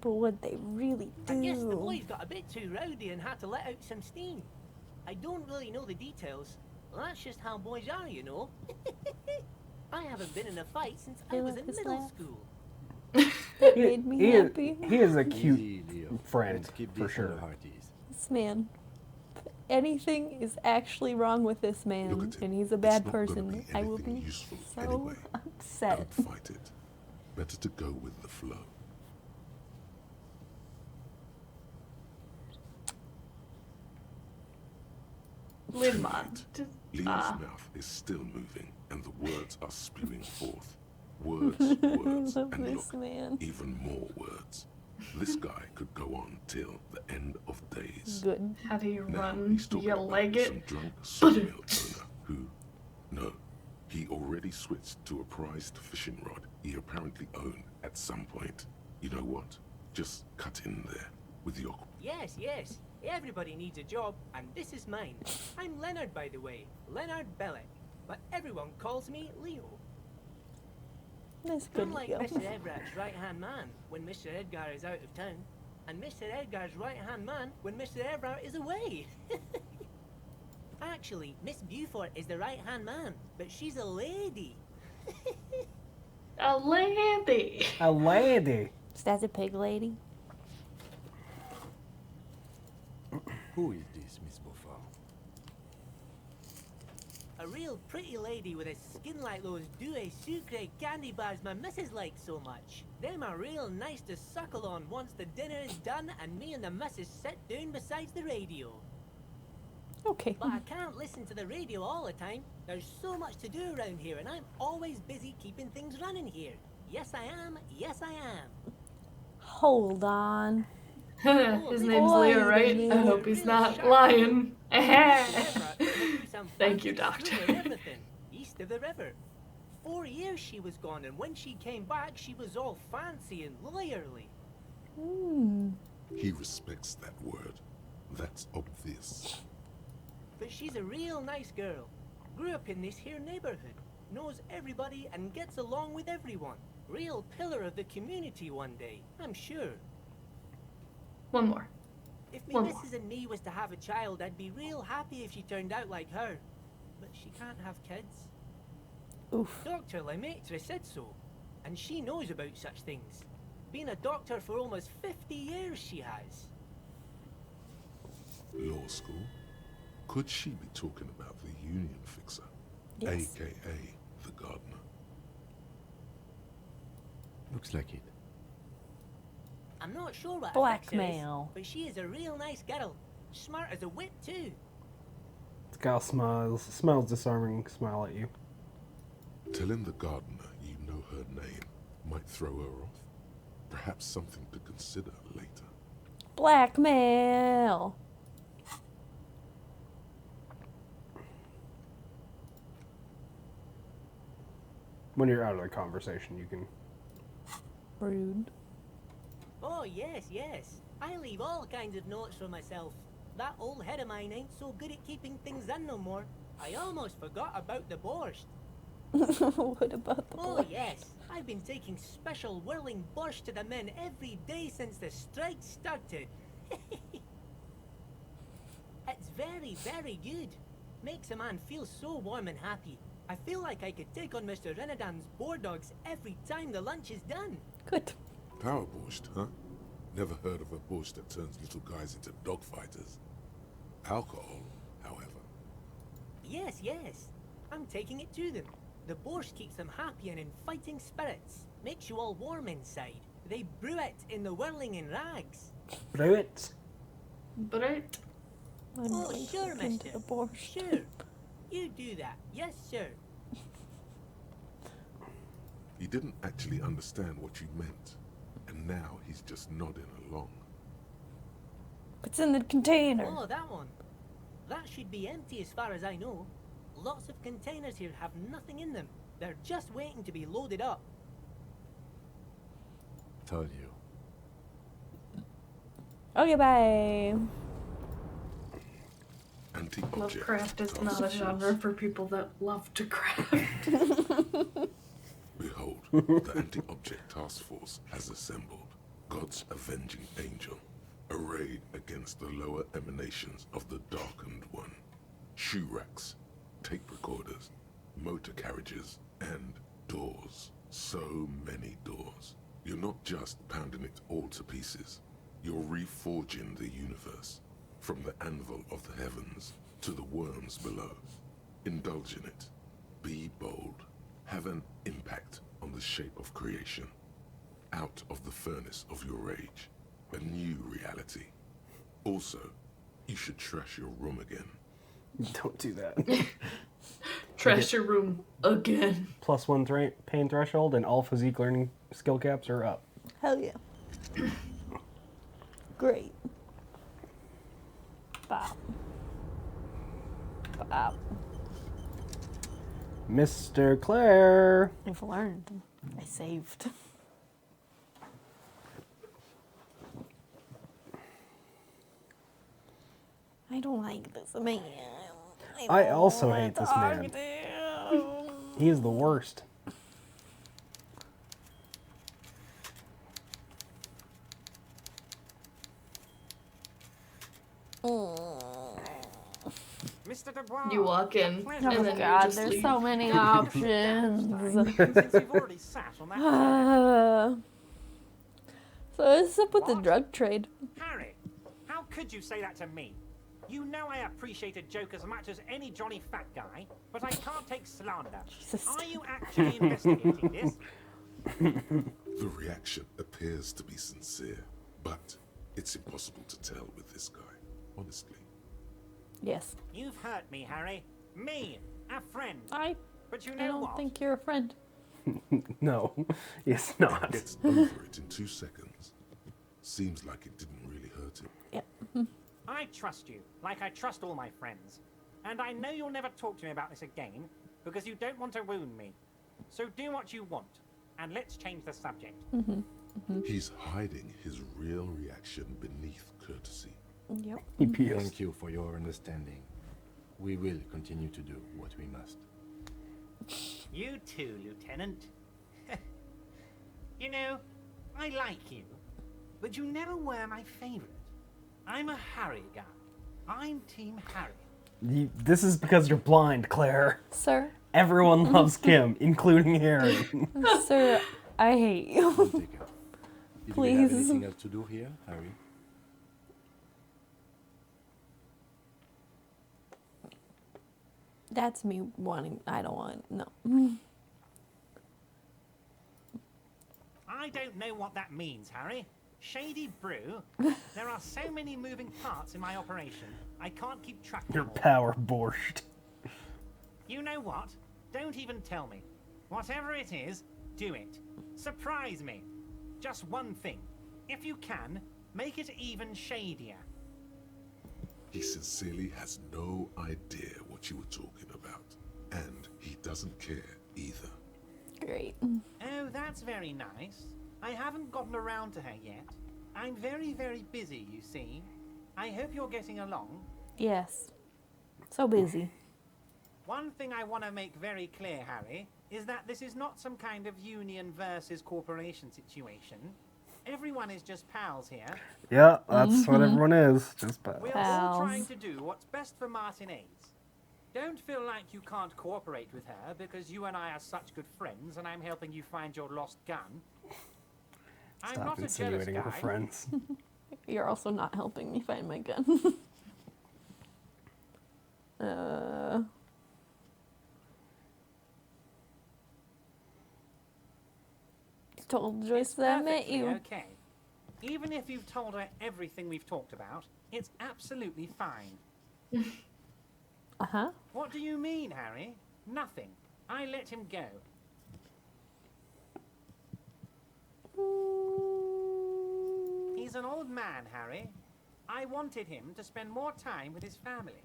But what'd they really do? I guess the boys got a bit too rowdy and had to let out some steam. I don't really know the details. Well, that's just how boys are, you know. I haven't been in a fight since I was in middle school. That made me happy. He is a cute Easy, Leo. friend, Let's keep for this on sure. the hearties. This man. If anything is actually wrong with this man, and he's a bad person, I will be so upset. Don't fight it. Better to go with the flow. Leave on. Leo's mouth is still moving, and the words are spewing forth. Words, words, love and this look, man. even more words. This guy could go on till the end of days. Good. How do you Now run? he's talking You about leg some it? drunk sawmill owner who, no, he already switched to a prized fishing rod he apparently owned at some point. You know what? Just cut in there with your... Yes, yes. Everybody needs a job, and this is mine. I'm Leonard, by the way. Leonard Bellick. But everyone calls me Leo. That's good, I'm like Leo. Mr. Everett's right-hand man when Mr. Edgar is out of town, and Mr. Edgar's right-hand man when Mr. Everett is away. Actually, Miss Beaufort is the right-hand man, but she's a lady. A lady. A lady. Is that a pig lady? Who is this, Miss Beaufort? A real pretty lady with a skin like those Douai Sucre candy bars my missus likes so much. Them are real nice to suckle on once the dinner is done and me and the missus sit down beside the radio. Okay. But I can't listen to the radio all the time. There's so much to do around here and I'm always busy keeping things running here. Yes I am, yes I am. Hold on. His name's Leo, right? I hope he's not lying. Thank you, Doctor. East of the river. 4 years she was gone, and when she came back, she was all fancy and lawyerly. He respects that word. That's obvious. But she's a real nice girl. Grew up in this here neighborhood. Knows everybody and gets along with everyone. Real pillar of the community one day, I'm sure. One more. If me One missus and me was to have a child, I'd be real happy if she turned out like her. But she can't have kids. Oof. Dr. Lemaitre said so, and she knows about such things. Been a doctor for almost 50 years, she has. Law school? Could she be talking about the union fixer? Yes. AKA the gardener. Looks like it. I'm not sure what Blackmail. a fixer is, but she is a real nice girl. Smart as a whip, too. Scout smiles disarming smile at you. Telling the gardener you know her name might throw her off. Perhaps something to consider later. Blackmail. When you're out of the conversation, you can. Rude. Oh, yes, yes. I leave all kinds of notes for myself. That old head of mine ain't so good at keeping things in no more. I almost forgot about the borscht. What about the Oh, boy? yes. I've been taking special whirling borscht to the men every day since the strike started. It's very, very good. Makes a man feel so warm and happy. I feel like I could take on Mr. Renadan's boar dogs every time the lunch is done. Good. Power borscht, huh? Never heard of a borscht that turns little guys into dogfighters. Alcohol, however. Yes, yes. I'm taking it to them. The borscht keeps them happy and in fighting spirits. Makes you all warm inside. They brew it in the whirling in rags. Brew it. But I'm Oh, going to sure, look into mister. the borscht. Sure. You do that. Yes, sir. He didn't actually understand what you meant, and now he's just nodding along. It's in the container. Oh, that one. That should be empty as far as I know. Lots of containers here have nothing in them. They're just waiting to be loaded up. Told you. Okay, bye. Anti-object Lovecraft is task not a force. genre for people that love to craft. Behold, the anti-object task force has assembled. God's avenging angel, arrayed against the lower emanations of the darkened one. Shoe racks, tape recorders, motor carriages, and doors. So many doors. You're not just pounding it all to pieces. You're reforging the universe. From the anvil of the heavens to the worms below. Indulge in it. Be bold. Have an impact on the shape of creation. Out of the furnace of your rage. A new reality. Also, you should trash your room again. Don't do that. Trash your room again. +1 pain threshold and all physique learning skill caps are up. Hell yeah. Great. Bop. Bop. Mr. Claire. I've learned. I saved. I don't like this man. I don't also wanna hate this talk man. to him. He is the worst. Mr. Dubois. You walk in, pleasure. and Oh then god, you just there's leave. so many options. Since you've already sat on that chair. So what's up with the What? drug trade? Harry, how could you say that to me? You know I appreciate a joke as much as any Johnny fat guy, but I can't take slander. Jesus. Are you actually investigating this? The reaction appears to be sincere, but it's impossible to tell with this guy, honestly. Yes. You've hurt me, Harry. Me, a friend. But you I know don't what? think you're a friend. No, it's not. Gets over it in 2 seconds. Seems like it didn't really hurt him. Yep. I trust you, like I trust all my friends. And I know you'll never talk to me about this again, because you don't want to wound me. So do what you want, and let's change the subject. He's hiding his real reaction beneath courtesy. Yep. Thank you for your understanding. We will continue to do what we must. You too, Lieutenant. You know, I like you, but you never were my favorite. I'm a Harry guy. I'm Team Harry. This is because you're blind, Claire. Sir? Everyone loves Kim, including Harry. Sir, I hate you. Did we have Please. anything else to do here, Harry? That's me wanting. I don't want. No. I don't know what that means, Harry. Shady brew. There are so many moving parts in my operation. I can't keep track of You're them all. power borscht. You know what? Don't even tell me. Whatever it is, do it. Surprise me. Just one thing. If you can, make it even shadier. He sincerely has no idea what you were talking about. And he doesn't care either. Great. Oh, that's very nice. I haven't gotten around to her yet. I'm very, very busy, you see. I hope you're getting along. Yes. So busy. One thing I want to make very clear, Harry, is that this is not some kind of union versus corporation situation. Everyone is just pals here. Yeah, that's what everyone is. Just pals. We're all trying to do what's best for Martinez. Don't feel like you can't cooperate with her because you and I are such good friends and I'm helping you find your lost gun. I'm Stop not a jealous insinuating guy. we're friends. You're also not helping me find my gun. Told Joyce that I met Perfectly you. okay. Even if you've told her everything we've talked about, it's absolutely fine. Uh-huh. What do you mean, Harry? Nothing. I let him go. He's an old man, Harry. I wanted him to spend more time with his family.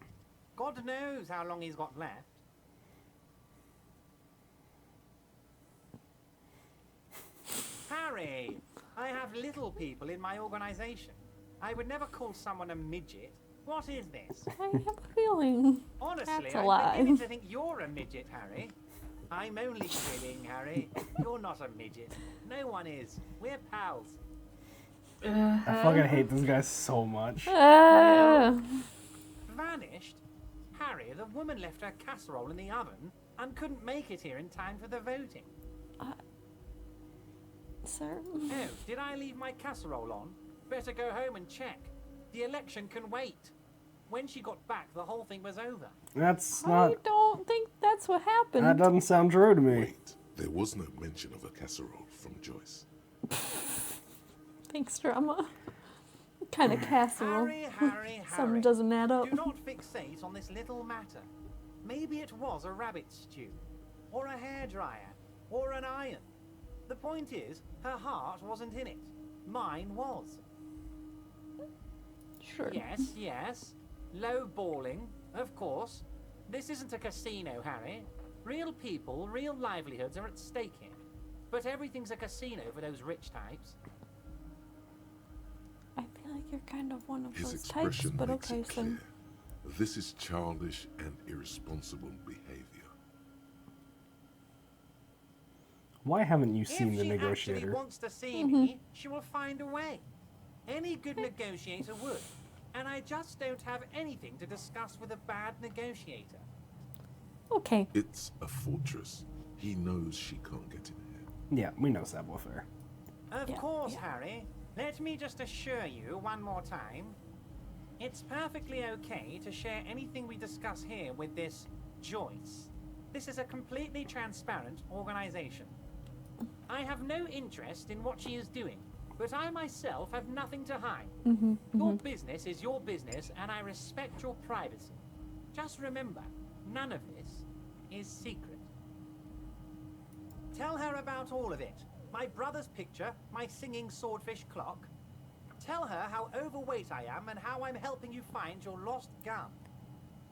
God knows how long he's got left. Harry, I have little people in my organization. I would never call someone a midget. What is this? I have a feeling. Honestly, That's a I'm lie. beginning to think you're a midget, Harry. I'm only kidding, Harry. You're not a midget. No one is. We're pals. I fucking hate this guy so much. Vanished? Harry, the woman left her casserole in the oven and couldn't make it here in time for the voting. Sir? Oh, did I leave my casserole on? Better go home and check. The election can wait. When she got back, the whole thing was over. That's I not... don't think that's what happened. That doesn't sound true to me. Wait, there was no mention of a casserole from Joyce. Thanks, drama. What kind of casserole? Harry. Something doesn't add up. Do not fixate on this little matter. Maybe it was a rabbit stew, or a hairdryer, or an iron. The point is, her heart wasn't in it. Mine was. Sure. Yes. Low balling, of course. This isn't a casino, Harry. Real people, real livelihoods are at stake here. But everything's a casino for those rich types. I feel like you're kind of one of His those types, expression but makes okay, it so... clear. This is childish and irresponsible behavior. Why haven't you seen If the she negotiator? actually wants to see me, she will find a way. Any good negotiator would. And I just don't have anything to discuss with a bad negotiator. Okay. It's a fortress. He knows she can't get in here. Yeah, we know savoir-faire. Of course, Harry. Let me just assure you one more time. It's perfectly okay to share anything we discuss here with this Joyce. This is a completely transparent organization. I have no interest in what she is doing, but I myself have nothing to hide. Your business is your business, and I respect your privacy. Just remember, none of this is secret. Tell her about all of it. My brother's picture, my singing swordfish clock. Tell her how overweight I am and how I'm helping you find your lost gun.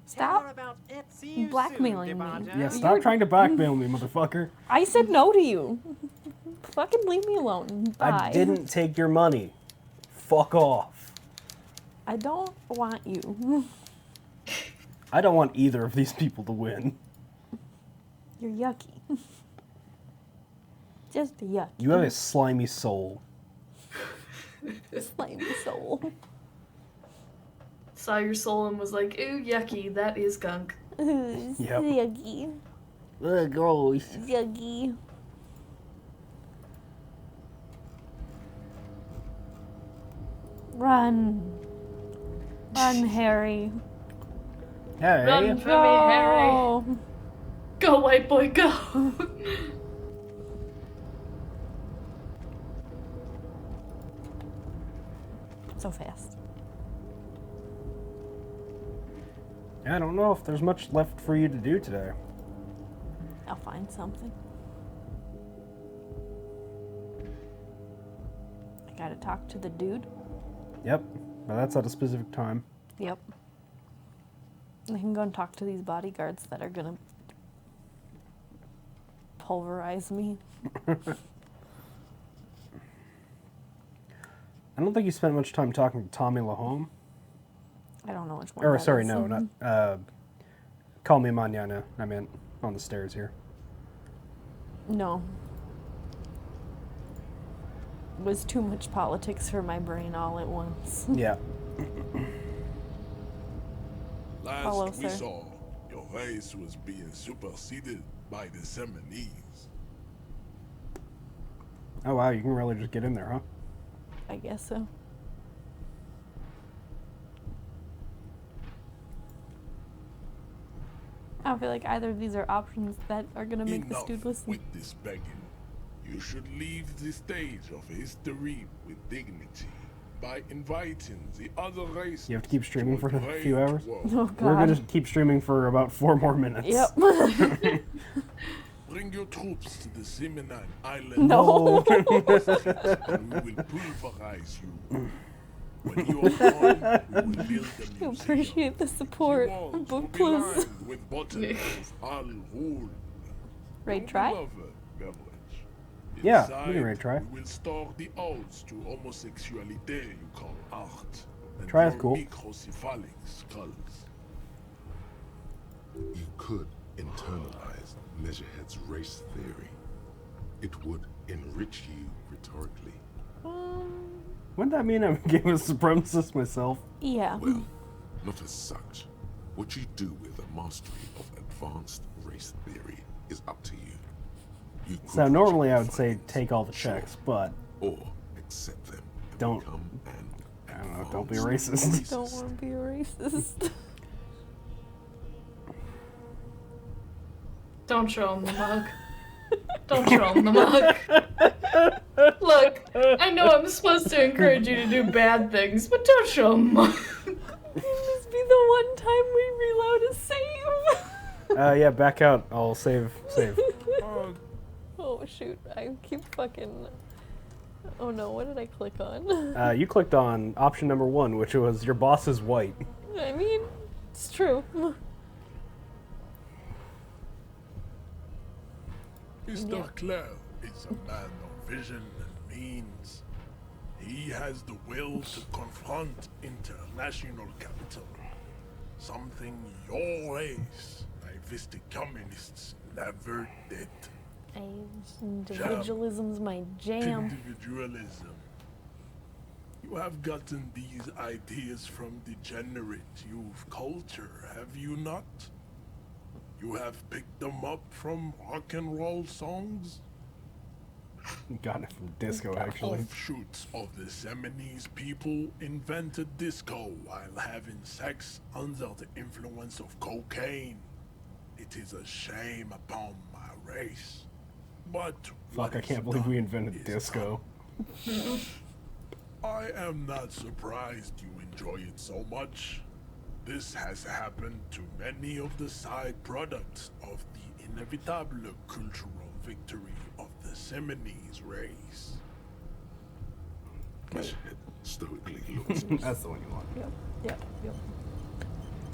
Tell her Stop about See you blackmailing soon, me. DeBarger. Yeah, stop trying to blackmail me, motherfucker. I said no to you. Fucking leave me alone. Bye. I didn't take your money. Fuck off. I don't want you. I don't want either of these people to win. You're yucky. Just yucky. You have a slimy soul. Slimy soul. saw your soul and was like, ooh, yucky, that is gunk. Yep. Yucky. Gross. Yucky. Run. Run, Harry. Hey. Run for me, Harry. Go. Go, white boy, go. So fast. I don't know if there's much left for you to do today. I'll find something. I gotta talk to the dude. Yep, but that's at a specific time. Yep. I can go and talk to these bodyguards that are gonna pulverize me. I don't think you spent much time talking to Tommy Lahome. I don't know which one. Or, that sorry, is. no, not... Call me mañana. I meant on the stairs here. No. It was too much politics for my brain all at once. Yeah. Last Hello, we sir. saw, your race was being superseded by the Seminese. Oh, wow, you can really just get in there, huh? I guess so. I don't feel like either of these are options that are gonna make this Enough dude listen. with this begging. You should leave the stage of history with dignity by inviting the other race. You have to keep streaming for a few hours? Oh, God. We're gonna keep streaming for about 4 more minutes. Yep. Bring your troops to the Seminine Island. No. And we will pulverize you. When you are gone, we will build a I museum. appreciate the support, Walls will but be please. lined with bottles of Al Ghul. Raid try? Beloved beverage. Yeah, Inside, we can raid try. We will store the odes to homosexuality you call art. And Try is your cool. microcephalic skulls. You could internalize Measurehead's race theory. It would enrich you rhetorically. Wouldn't that mean I'm a game of supremacist myself? Yeah. Well, not as such. What you do with the mastery of advanced race theory is up to you. You could So normally I would say findings, take all the sure, checks, but or accept them. And Don't- become an I don't know, don't be advanced racist. Don't want to be a racist. Don't show him the mug. Don't show him the mug. Look, I know I'm supposed to encourage you to do bad things, but don't show him the mug. This be the one time we reload a save. Yeah, back out. I'll save. Oh shoot, I keep fucking... Oh no, what did I click on? You clicked on option number 1, which was your boss is white. I mean, it's true. Mr. Clare is a man of vision and means. He has the will to confront international capital. Something your race, naivistic communists, never did. Individualism's my jam. Individualism. You have gotten these ideas from degenerate youth culture, have you not? You have picked them up from rock and roll songs? Got it from disco, actually. Offshoots of the Seminese people invented disco while having sex under the influence of cocaine. It is a shame upon my race. But Fuck, I can't believe we invented disco. I am not surprised you enjoy it so much. This has happened to many of the side products of the inevitable cultural victory of the Seminese race. Measurehead stoically looks. That's the one you want. Yep.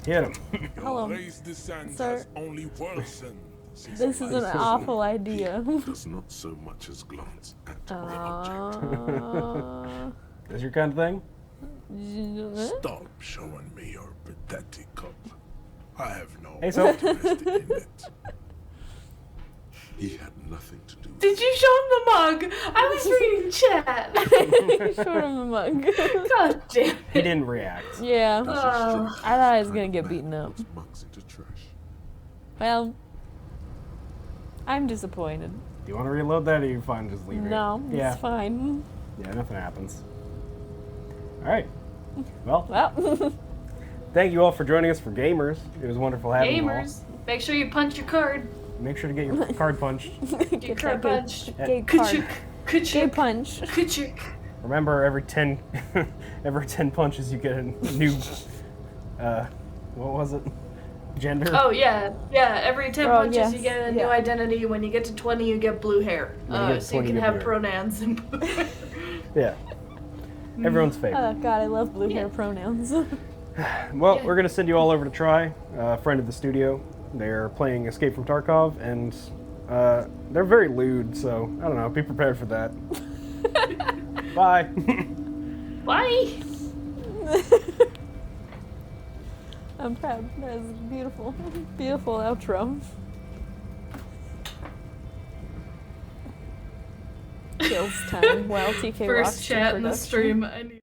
Hit him. Your Hello, race descent sir. has only worsened since This is an life awful idea. does not so much as glance at the object. Is your kind of thing? Stop showing me your pathetic cup. I have no Hey, so- interest in it. He had nothing to do with Did you show him the mug? I was reading chat. Showed him the mug. God damn it. He didn't react. Yeah. Oh. I thought I was gonna get beaten up. Those mugs into trash. Well, I'm disappointed. Do you want to reload that, or you fine just leave it? No, Yeah. it's fine. Yeah, nothing happens. All right. Well, Well, thank you all for joining us for Gamers. It was wonderful having you all. Gamers, make sure you punch your card. Make sure to get your card punched. Get your card that punched. gay card. Gay Ka-chuk. punch. Ka-chuk. Remember, every 10 punches, you get a new, what was it? Gender? Oh yeah, yeah. Every 10 punches yes, you get a new yeah. identity. When you get to 20, you get blue hair. When you get to So you 20, can you get have blue hair. pronouns and blue hair. Yeah. Everyone's favorite. Oh god, I love blue hair pronouns. Well, Yeah. we're going to send you all over to try, a friend of the studio. They're playing Escape from Tarkov, and they're very lewd, so I don't know, be prepared for that. Bye. Bye. I'm proud. That was beautiful. Beautiful outro. Kills time while TK First walks chat to in the production. stream. I need